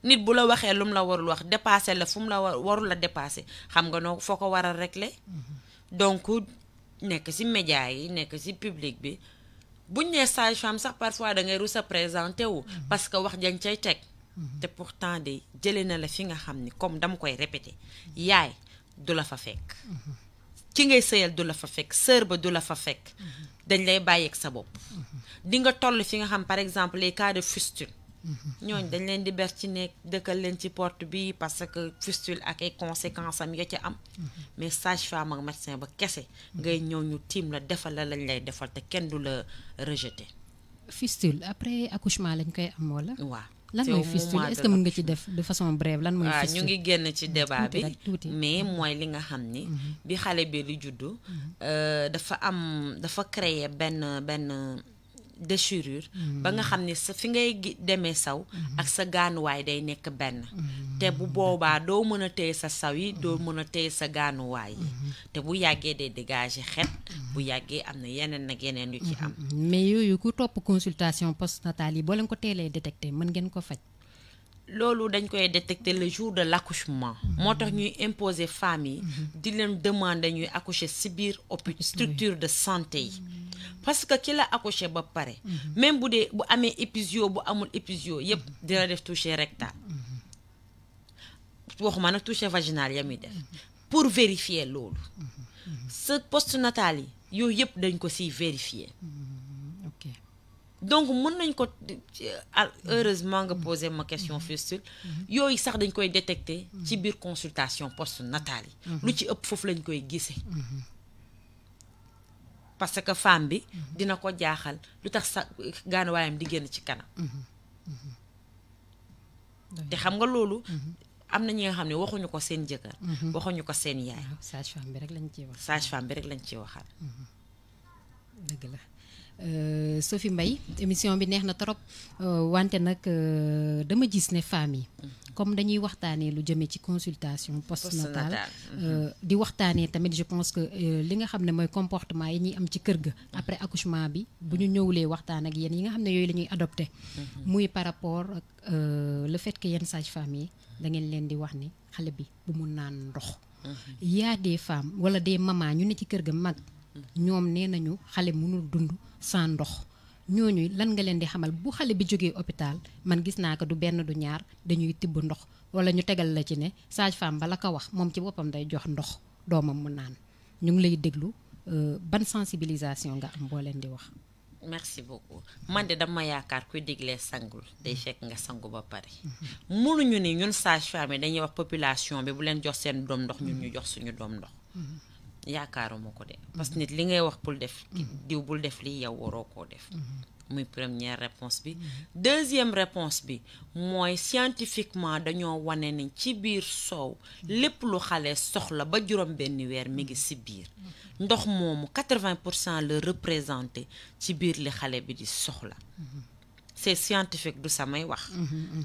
nit bu la waxee lu mu la warul wax dépassé la fu mu la warul la dépassé xam nga noo foo ko war a régler donc nekk ci média yi nekk ci public bi buñ nee sage-femme sax parfois da ngay rus a présenté wu parce que wax jañ cay teg te pourtant de jëlee na la fi nga xam ni comme dama koy répété yaay du la fa fekk ki ngay sëyal du la fa fekk sœur ba du la fa fekk dañ lay bàyyeeg sa bopp di nga toll fi nga xam par exemple les cas de fistule ñooñ dañ leen di ber ci nekk dëkkal leen ci porte bi parce que fistule ak ay conséquences am ya ca am mais sage-femme ak médecin ba kese ngay ñëw ñu tiim la defal la lañ lay defal te kenn du la rejeter. fistule après accouchement lañ koy am wala. waaw lan mooy fistule est-ce que mën nga ci def de façon brève lan mooy fistule. ñu ngi génn ci débat bi mais mooy li nga xam ni bi xale bi li juddu dafa créer benn déchirure ba nga xam ne sa fi ngay demee saw ak sa gaanuwaay day nekk benn te bu boobaa doo mën a téye sa saw yi doo mën a téye sa gaanuwaay yi te bu yàggee day dégager xet bu yàggee am na yeneen nag yeneen yu ci am. mais yooyu ku topp consultation postnatale yi boo leen ko teelee détecté mën ngeen ko faj. loolu dañ koy détecter le jour de l'accouchement moo tax ñuy imposer femmes yi di leen demander ñuy accoucher ci biir structure de santé yi parce que ki la accoucher ba pare même bu dee bu amee épisio bu amul épisio yépp dina def toucher rectal waxuma nag toucher vaginal ya muy def pour vérifier loolu sa postnatal yi yooyu yépp dañ ko ciy vérifier. Donc mën nañ ko heureusement nga poser ma question fistule yooyu sax dañ koy détecter ci biir consultation postnatale yi lu ci ëpp foofu lañ koy gisee parce que femme bi dina ko jaaxal lu tax sa gaanuwaayam di génn ci kanam te xam nga loolu am na ñi nga xam ne waxuñu ko seen jëkkër waxuñu ko seen yaay sage-femme bi rek lañ ciy wax sage-femme bi rek lañ ciy waxal dëgg la. Sophie Mbaye émission bi neex na trop wante nag dama gis ne femmes yi comme dañuy waxtaanee lu jëmee ci consultation postnatale di waxtaanee tamit je pense que li nga xam ne mooy comportement yi ñuy am ci kër ga après accouchement bi bu ñu ñëwulee waxtaan ak yéen yi nga xam ne yooyu la ñuy adopté muy par rapport ak le fait que yenn sage-femme yi da ngeen leen di wax ni xale bi bu mu naan ndox y a des femmes wala des mamans ñu ne ci kër ga mag ñoom nee nañu xale mënul dund sans ndox ñooñu lan nga leen di xamal bu xale bi jógee hôpital man gis naa ko du benn du ñaar dañuy tibb ndox wala ñu tegal la ci ne sage-femme ba la ko wax moom ci boppam day jox ndox doomam mu naan ñu ngi lay déglu ban sensibilisation nga am boo leen di wax. merci beaucoup man de dama yaakaar kuy diglee sangul day fekk nga sangu ba pare mënuñu ni ñun sage-femme yi dañuy wax population bi bu leen jox seen doom ndox ñun ñu jox suñu doom ndox yaakaaruma ko de parce que nit li ngay wax bul def diw bul def lii yow waroo koo def muy première réponse bi deuxième réponse bi mooy scientifiquement dañoo wane ni ci biir soow lépp lu xale soxla ba juróom benn weer mi ngi ci biir ndox moomu 80% la représenté ci biir li xale bi di soxla c'est scientifique du samay wax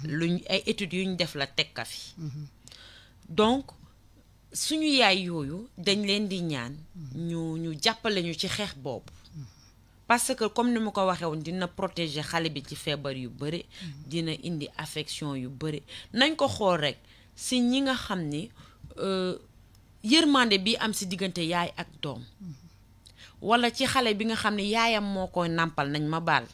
luñ ay études yu ñu def la teg ka fi donc suñu yaay yooyu dañ leen di ñaan ñu jàppale ñu ci xeex boobu parce que comme ni ma ko waxee woon dina protéger xale bi ci feebar yu bëri dina indi affection yu bëri nañ ko xool rek si ñi nga xam ni yërmande bi am si diggante yaay ak doom wala ci xale bi nga xam ne yaayam moo koy nàmpal nañ ma baal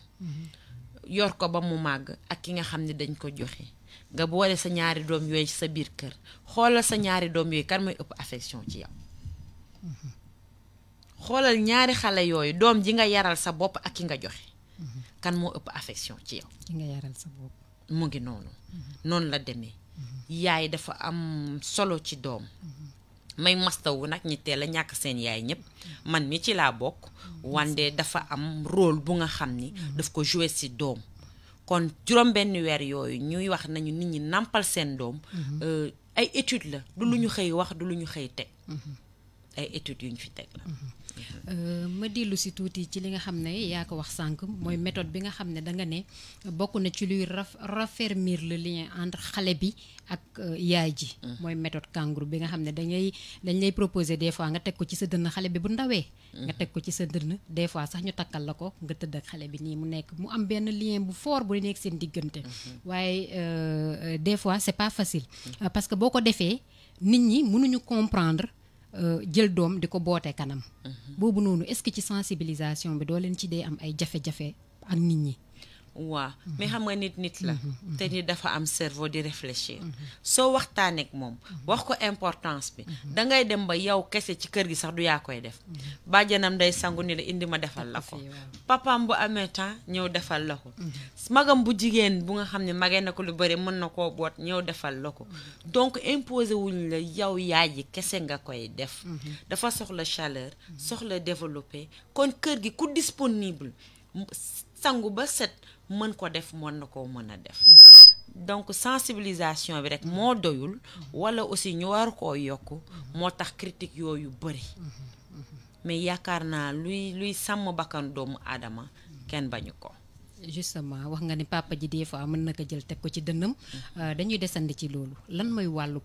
yor ko ba mu màgg ak ki nga xam ne dañ ko joxe nga boole sa ñaari doom yooyu ci sa biir kër xoolal sa ñaari doom yooyu kan mooy ëpp affection ci yow xoolal ñaari xale yooyu doom ji nga yaral sa bopp ak ki nga joxe kan moo ëpp affection ci yow ki nga yaral sa bopp mu ngi noonu noonu la demee yaay dafa am solo ci doom may mastawu nag ñi teel a ñàkk seen yaay ñëpp man mi ci laa bokk wande dafa am rôle bu nga xam ni daf ko jouer ci doom kon juróom benn weer yooyu ñuy wax nañu nit ñi nàmpal seen doom ay études la du lu ñu xëy wax du lu ñu xëy teg ay études yu ñu fi teg la ma dellu si tuuti ci li nga xam ne yaa ko wax sànq mooy méthode bi nga xam ne danga ne bokk na ci luy raffermir le lien entre xale bi ak yaay ji mooy méthode kangourou bi nga xam ne dañ lay proposer des fois nga teg ko ci sa dënn xale bi bu ndawee nga teg ko ci sa dënn des fois sax ñu takkal la ko nga tëdd ak xale bi nii mu nekk mu am benn lien bu fort bu nekk seen diggante waaye des fois c'est pas facile parce que boo ko defee nit ñi mënuñu comprendre jël doom di ko boote kanam boobu noonu est-ce que ci sensibilisation bi doo leen ci dee am ay jafe-jafe ak nit ñi waaw mais xam nga nit la te nit dafa am cerveau di réfléchir soo waxtaanee ak moom wax ko importance bi dangay dem ba yow kese ci kër gi sax du yaa koy def bàjjanam day sangu ni la indi ma defal la ko papaam bu amee temps ñëw defal la ko magam bu jigéen bu nga xam ne magee na ko lu bëri mën na koo boot ñëw defal la ko donc imposé wuñ la yow yaay ji kese nga koy def dafa soxla chaleur soxla développé kon kër gi ku disponible sangu ba set mën ko def mën na koo mën a def donc sensibilisation bi rek moo doyul wala aussi ñu war koo yokk moo tax critique yooyu bëri mais yaakaar naa luy sàmm bakkan doomu aadama kenn bañu ko. justement wax nga ni papa ji des fois mën na ko jël teg ko ci dënnam dañuy desandi ci loolu lan mooy wàllu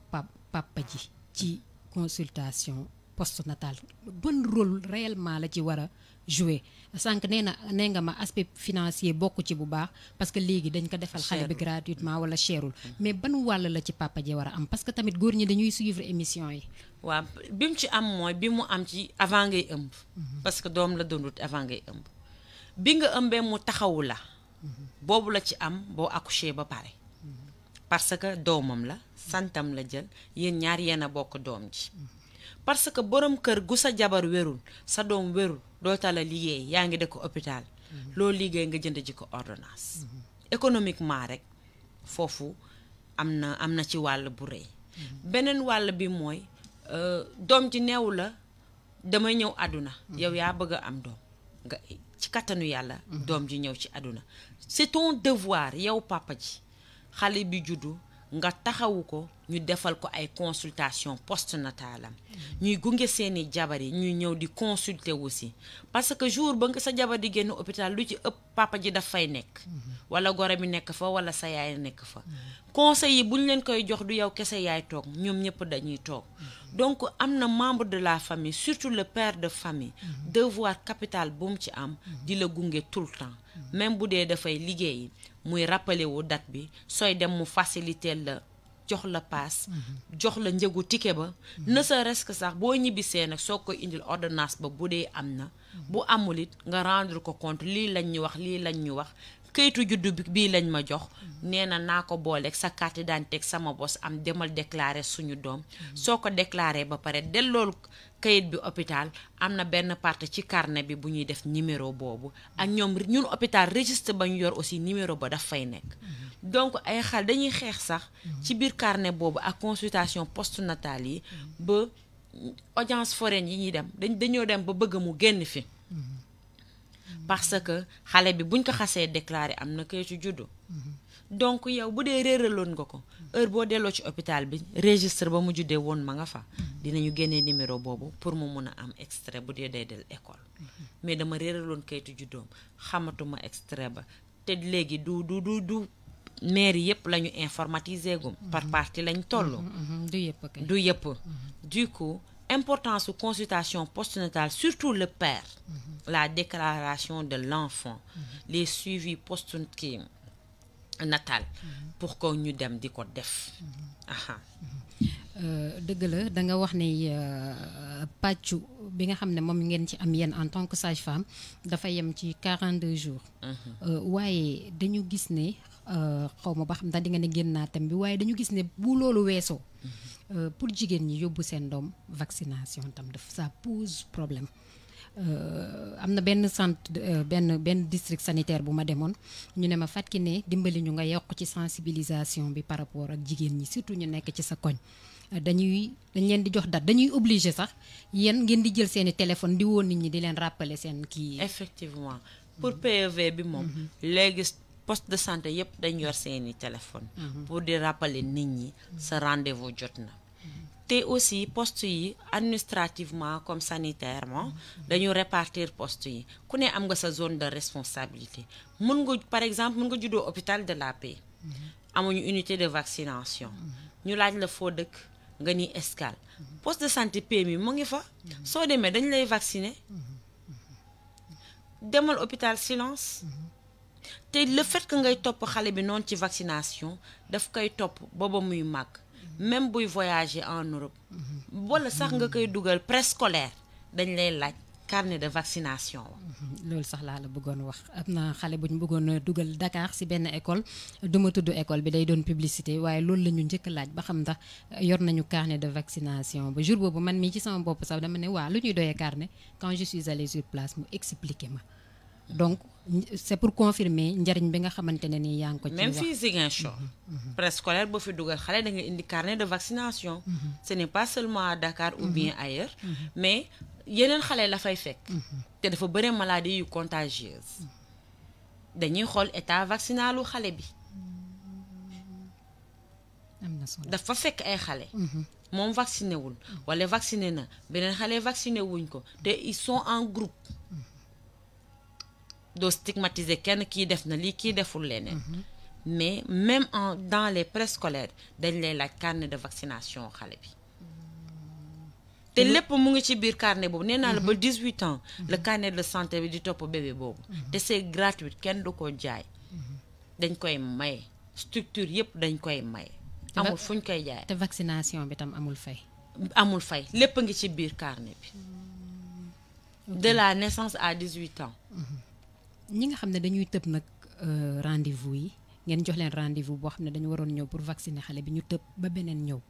papa ji ci consultation postnatale bon rôle réellement la ci war a jouer sànq nee nga ma aspect financier bokk ci bu baax parce que léegi dañ ko defal xale bi gratuitement wala cherul mais ban wàll la ci papa ji war a am parce que tamit góor ñi dañuy suivre émission yi. waaw bi mu ci am mooy bi mu am ci avant ngay ëmb. parce que doom la doonut avant ngay ëmb. bi nga ëmbee mu taxawu la boobu la ci am boo accouché ba pare parce que doomam la santam la jël yéen ñaar yéen a bokk doom ji parce que borom kër gu sa jabar wérul sa doom wérul doo tala liggéey yaa ngi dëkk hôpital loolu liggéey nga jënd ji ko ordonnance économiquement rek foofu am na ci wàll bu rëy beneen wàll bi mooy doom ji neew la damay ñëw àdduna yow yaa bëgg a am doom nga ci kattanu yàlla doom ji ñëw ci àdduna c'est ton devoir yow papa ji xale bi juddu nga taxawu ko ñu defal ko ay consultation postnatale am ñuy gunge seeni jabar yi ñuy ñëw di consulter aussi parce que jour ba nga sa jabar di génn hôpital lu ci ëpp papa ji daf fay nekk wala gore mi nekk fa wala sa yaay nekk fa conseil yi bu ñu leen koy jox du yow kese yaay toog ñoom ñëpp dañuy toog donc am na membre de la famille surtout le père de famille devoir capital bu mu ci am di la gunge tout le temps même bu dee dafay liggéeyi muy rappeler wu date bi sooy dem mu faciliter la jox la paas jox la njëgu ticket ba ne serait-ce que sax boo ñibbisee nag soo koy indil ordonnance ba bu dee am na bu amul it nga rendre ko compte lii lañ ñu wax lii lañ ñu wax kayitu juddu bii lañ ma jox nee na naa ko booleeg sa carte d'identité ak sama bos am demal déclarer suñu doom soo ko déclarer ba pare dellool kayit bi hôpital am na benn partie ci carnet bi bu ñuy def numéro boobu ak ñun hôpital registre ba ñu yor aussi numéro ba daf fay nekk donc ay xale dañuy xeex sax ci biir carnet boobu ak consultation postnatale yi ba audience foraine yi ñuy dem dañoo dem ba bëgg mu génn fi parce que xale bi buñ ko xasee déclaré am na kayitu juddu donc yow bu dee réeraloon nga ko heure boo delloo ci hôpital bi registre ba mu juddee woon ma nga fa dinañu génnee numéro boobu pour mu mun a am extrait bu dee day del école mais dama réeraloon kayitu juddoom xamatuma extrait ba te léegi du maire yëpp la ñu informatiser gum par partie lañ toll du yëpp du coup importance de consultation postnatale, surtout le père, la déclaration de l'enfant, les suivis postnataux pour que ñu dem di ko def. dëgg la da nga wax ne pàccu bi nga xam ne moom ngeen ci am yéen en tant que sage-femme dafa yem ci 42 jours. waaye dañu gis ne xaw ma ba xam ndax di nga ne génn naa tam bi waaye dañu gis ne bu loolu weesoo. pour jigéen ñi yóbbu seen doom vaccination tam daf ça pose problème am na benn centre benn district sanitaire bu ma demoon ñu ne ma Fatou Kiné dimbali ñu nga yokk ci sensibilisation bi par rapport ak jigéen ñi surtout ñu nekk ci sa koñ dañ leen di jox date dañuy obligé sax yéen ngeen di jël seeni téléphone di woo nit ñi di leen rappeler seen kii. effectivement pour PEV bi moom léegi poste de santé yëpp dañ yor seeni téléphone pour di rappeler nit ñi sa rendez-vous jot na te aussi poste yi administrativement comme sanitairement dañu répartir poste yi ku ne am nga sa zone de responsabilité mun nga par exemple mun nga juddoo hôpital de la Paix amuñu unité de vaccination ñu laaj la foo dëkk nga ni Escale poste de santé PMI mu ngi fa soo demee dañ lay vacciner demal hôpital Silence te le fait que ngay topp xale bi noonu ci vaccination daf koy topp booba muy màgg même buy voyager en Europe wala sax nga koy dugal préscolaire dañ lay laaj carnet de vaccination loolu sax laa la bëggoon wax am na xale bu ñu bëggoon dugal Dakar ci benn école duma tudd école bi day doon publicité waaye loolu la ñu njëkk laaj ba xam ndax yor nañu carnet de vaccination ba jour boobu man mii ci sama bopp sax dama ne waa lu ñuy doyee carnet quand je suis allée sur place mu expliquer ma donc c'est pour confirmer njariñ bi nga xamante ne nii yaa ngi ko ci wax même fii Ziguinchor préscolaire boo fi dugal xale da nga indi carnet de vaccination ce n'est pas seulement à Dakar ou bien ailleurs mais yeneen xale la fay fekk te dafa bëri maladie yu contagieuse dañuy xool état vaccinalu xale bi am na solo dafa fekk ay xale moom vacciné wul wala vacciné na beneen xale vacciné wuñ ko te ils sont en groupe doo stigmatiser kenn kii def na lii kii deful leneen mais même dans les préscolaires dañ lay laaj carnet de vaccination xale bi te lépp mu ngi ci biir carnet boobu nee naa la ba 18 ans le carnet de santé bi di topp bébé boobu te c'est gratuit kenn du ko jaay dañ koy maye structure yëpp dañ koy maye amul fuñ koy jaay te vaccination bi tam amul fay lépp ngi ci biir carnet bi de la naissance à 18 ans ñi nga xam ne dañuy tëb nag rendez-vous yi ngeen jox leen rendez-vous boo xam ne dañu waroon ñëw pour vacciner xale bi ñu tëb ba beneen ñëw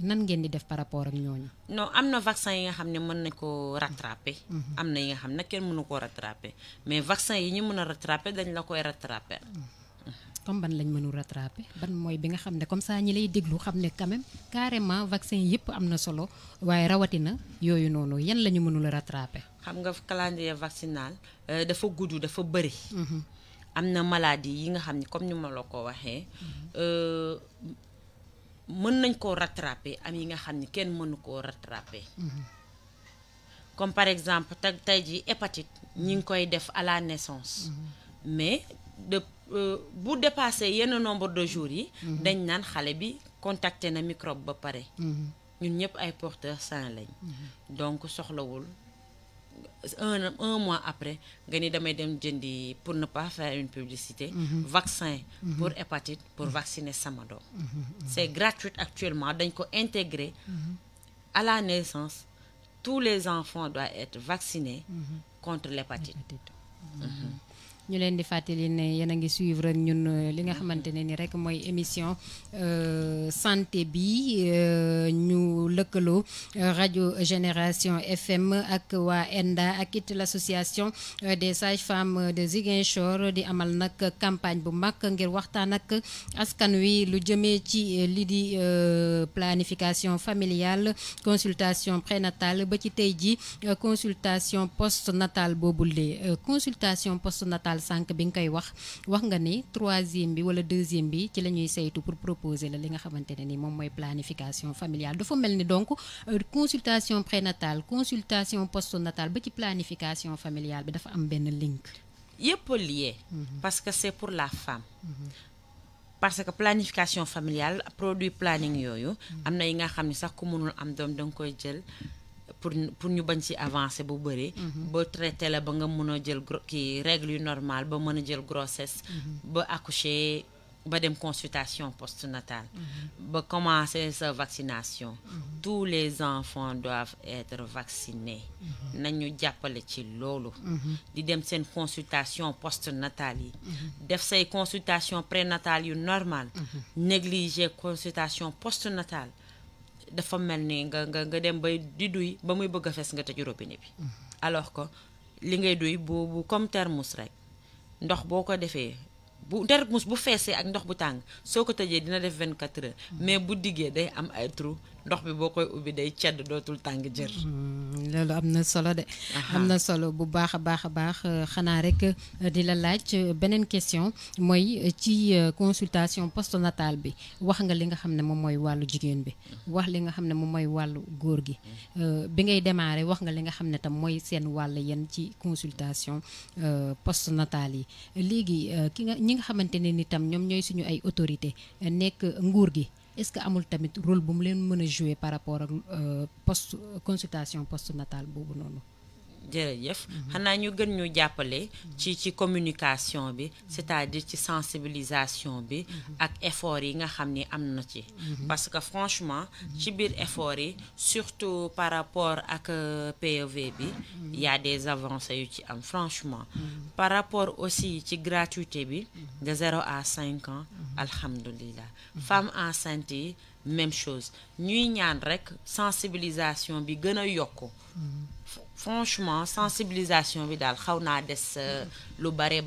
nan ngeen di def par rapport ak ñooñu non am na vaccin yi nga xam ne mën nañ ko rattraper am na yi nga xam ne kenn mënu koo rattraper mais vaccin yi ñu mën a rattraper dañ la koy rattraper comme ban lañ mënul rattraper ban mooy bi nga xam ne comme ça ñi lay déglu xam ne quand même carrément vaccin yëpp am na solo waaye rawatina yooyu noonu yan la ñu mënul a rattraper xam nga calendrier vaccinal dafa gudd dafa bëri am na maladie yi nga xam ne comme ni ma la ko waxee mën nañ koo rattraper am yi nga xam ne kenn mënu koo rattraper comme par exemple tey ji hépatite ñi ngi koy def à la naissance mais bu dépassé yenn nombre de jours yi dañ naan xale bi contacté na microbe ba pare ñun ñëpp ay porteurs sains lañ donc soxlawul un mois après nga ni damay dem jëndi pour ne pas faire une publicité vaccin pour hépatite pour vacciner sama doom c'est gratuit actuellement dañ ko intégrer à la naissance tous les enfants doivent être vaccinés contre l'hépatite ñu leen di fàttali ne yéen a ngi suivre ñun li nga xamante ne ni rek mooy émission santé bi ñu lëkkaloo rajo Génération FM ak waa ENDA ak it l'association des sages-femmes de Ziguinchor di amal nag campagne bu mag ngir waxtaan ak askan wi lu jëmee ci li di planification familiale consultation prénatale ba ci tey ji consultation postnatale boobule consultation postnatale sànq bi nga koy wax nga ni 3e bi wala 2e bi ci la ñuy saytu pour proposer la li nga xamante ne ni moom mooy planification familiale dafa mel ni donc consultation prénatale consultation postnatale ba ci planification familiale bi dafa am benn link yëpp lié parce que c'est pour la femme parce que planification familiale produit planning yooyu am na yi nga xam ne sax ku mënul am doom danga koy jël pour ñu bañ ci avancer bu bëri ba traité la ba nga mën a jël kii règle yu normal ba mën a jël grossesse ba accoucher ba dem consultation postnatale ba commencer sa vaccination tous les enfants doivent être vaccinés nañu jàppale ci loolu di dem seen consultation postnatale yi def say consultation prénatale yu normal négliger consultation postnatale dafa mel ni nga dem bay di duy ba muy bëgg a fees nga tëju robinet bi alors que li ngay duy bu comme thermos rek ndox boo ko defee bu thermos bu feesee ak ndox bu tàng soo ko tëjee dina def 24 heures mais bu diggee day am ay trou ndox bi boo koy ubbi day cedd dootul tàng jër loolu am na solo de am na solo bu baax a baax xanaa rek di la laaj beneen question mooy ci consultation postnatale bi wax nga li nga xam ne moom mooy wàllu jigéen bi wax li nga xam ne moom mooy wàllu góor gi bi ngay démarrer wax nga li nga xam ne tam mooy seen wàll yéen ci consultation postnatale yi léegi ñi nga xamante ne ni tam ñoom ñooy suñu ay autorité nekk nguur gi est-ce que amul tamit rôle bu mu leen mën a jouer par rapport ak consultation postnatale boobu noonu jërëjëf xanaa ñu gën ñu jàppale ci communication bi c'est-à-dire ci sensibilisation bi ak effort yi nga xam ni am na ci parce que franchement ci biir effort yi surtout par rapport ak PEV bi y a des avancées yu ci am franchement par rapport aussi ci gratuité bi de 0 à 5 ans alhamdulillah femmes enceintes yi même chose ñuy ñaan rek sensibilisation bi gën a yokku franchement sensibilisation bi daal xaw naa des lu bari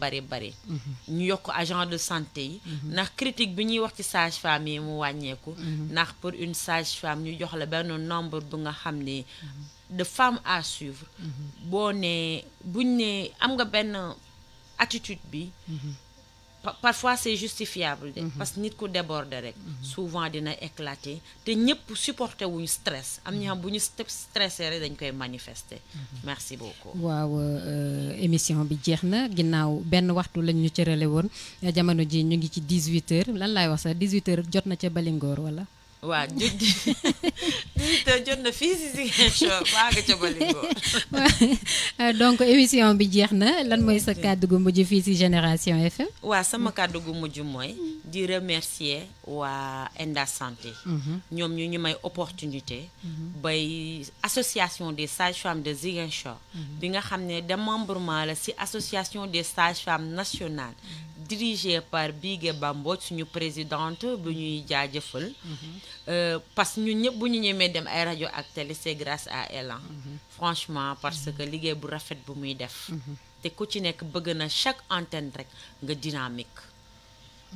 ñu yokk agent de santé yi ndax critique bi ñuy wax ci sage-femme yi mu wàññeeku ndax pour une sage-femme ñu jox la benn nombre bu nga xam ne de femmes à suivre boo ne buñ ne am nga benn attitude bi parfois c'est justifiable de parce que nit ku déborde rek souvent dina éclater te ñëpp supporter wuñu stress am ñi xam bu ñu stressé rek dañ koy manifester merci beaucoup. waaw émission bi jeex na ginnaaw benn waxtu lañ ñu cërale woon jamono ji ñu ngi ci 18h lan laay wax sax 18h jot na ca Balingoor wala. waaw jot na fii si Ziguinchor baa nga ca Balingoor. donc émission bi jeex na lan mooy sa kàddu gu mujj fii si Génération FM. waaw sama kàddu gu mujj mooy di remercier waa Enda Santé. ñoom ñu may opportunité. bay association des sages-femmes de Ziguinchor. bi nga xam ne démembrement la si association des sages-femmes nationales. dirigée par Bigué Bambodj suñu présidente bu ñuy jaajëfal. parce que ñun ñëpp bu ñu ñemee dem ay rajo ak télé c'est grâce à elle. Franchement parce que liggéey bu rafet bu muy def. te ku ci nekk bëgg na chaque antenne rek nga dynamique.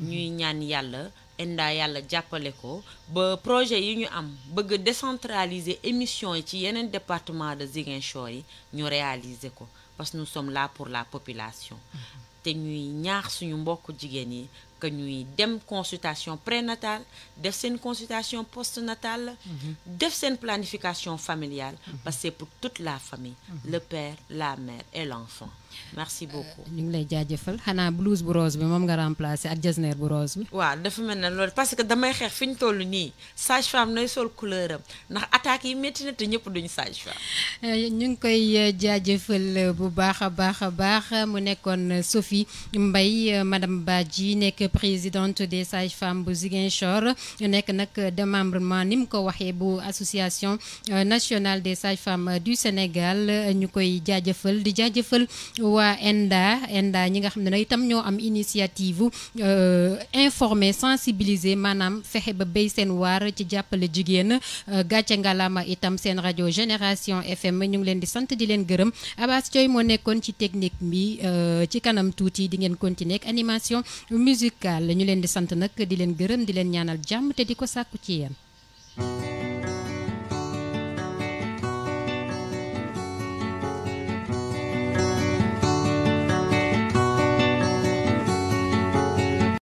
ñuy ñaan yàlla Enda yàlla jàppale ko ba projet yi ñu am bëgg décentraliser émission yi ci yeneen département de Ziguinchor yi ñu réaliser ko parce que nous sommes là pour la population. te ñuy ñaax suñu mbokk jigéen yi que ñuy dem consultation prénatale def seen consultation postnatale def seen planification familiale parce que c'est pour toute la famille le père la mère et l'enfant. Merci beaucoup. ñu ngi lay jaajëfal xanaa blouse bu rose bi moom nga remplacer ak jasner bu rose bi. waaw dafa mel ne loolu parce que damay xeex fi ñu toll nii sage-femme nay sol couleur am ndax attaques yi métti na te ñëpp duñu sage-femme. ñu ngi koy jaajëfal bu baax a baax mu nekkoon Sophie Mbaye madame Badji nekk présidente des sages-femmes bu Ziguinchor nekk nag démembrement ni mu ko waxee bu association nationale des sages-femmes du Sénégal ñu koy jaajëfal di jaajëfal. waa Enda ñi nga xam ne itam ñoo am initiative informer sensibiliser maanaam fexe ba béy seen waar ci jàppale jigéen gàcce ngalaama itam seen rajo Génération FM ñu ngi leen di sant di leen gërëm Abass Thioye moo nekkoon ci technique bi ci kanam tuuti di ngeen continuer ak animation musicale ñu leen di sant nag di leen gërëm di leen ñaanal jàmm te di ko sàkku ci yéen.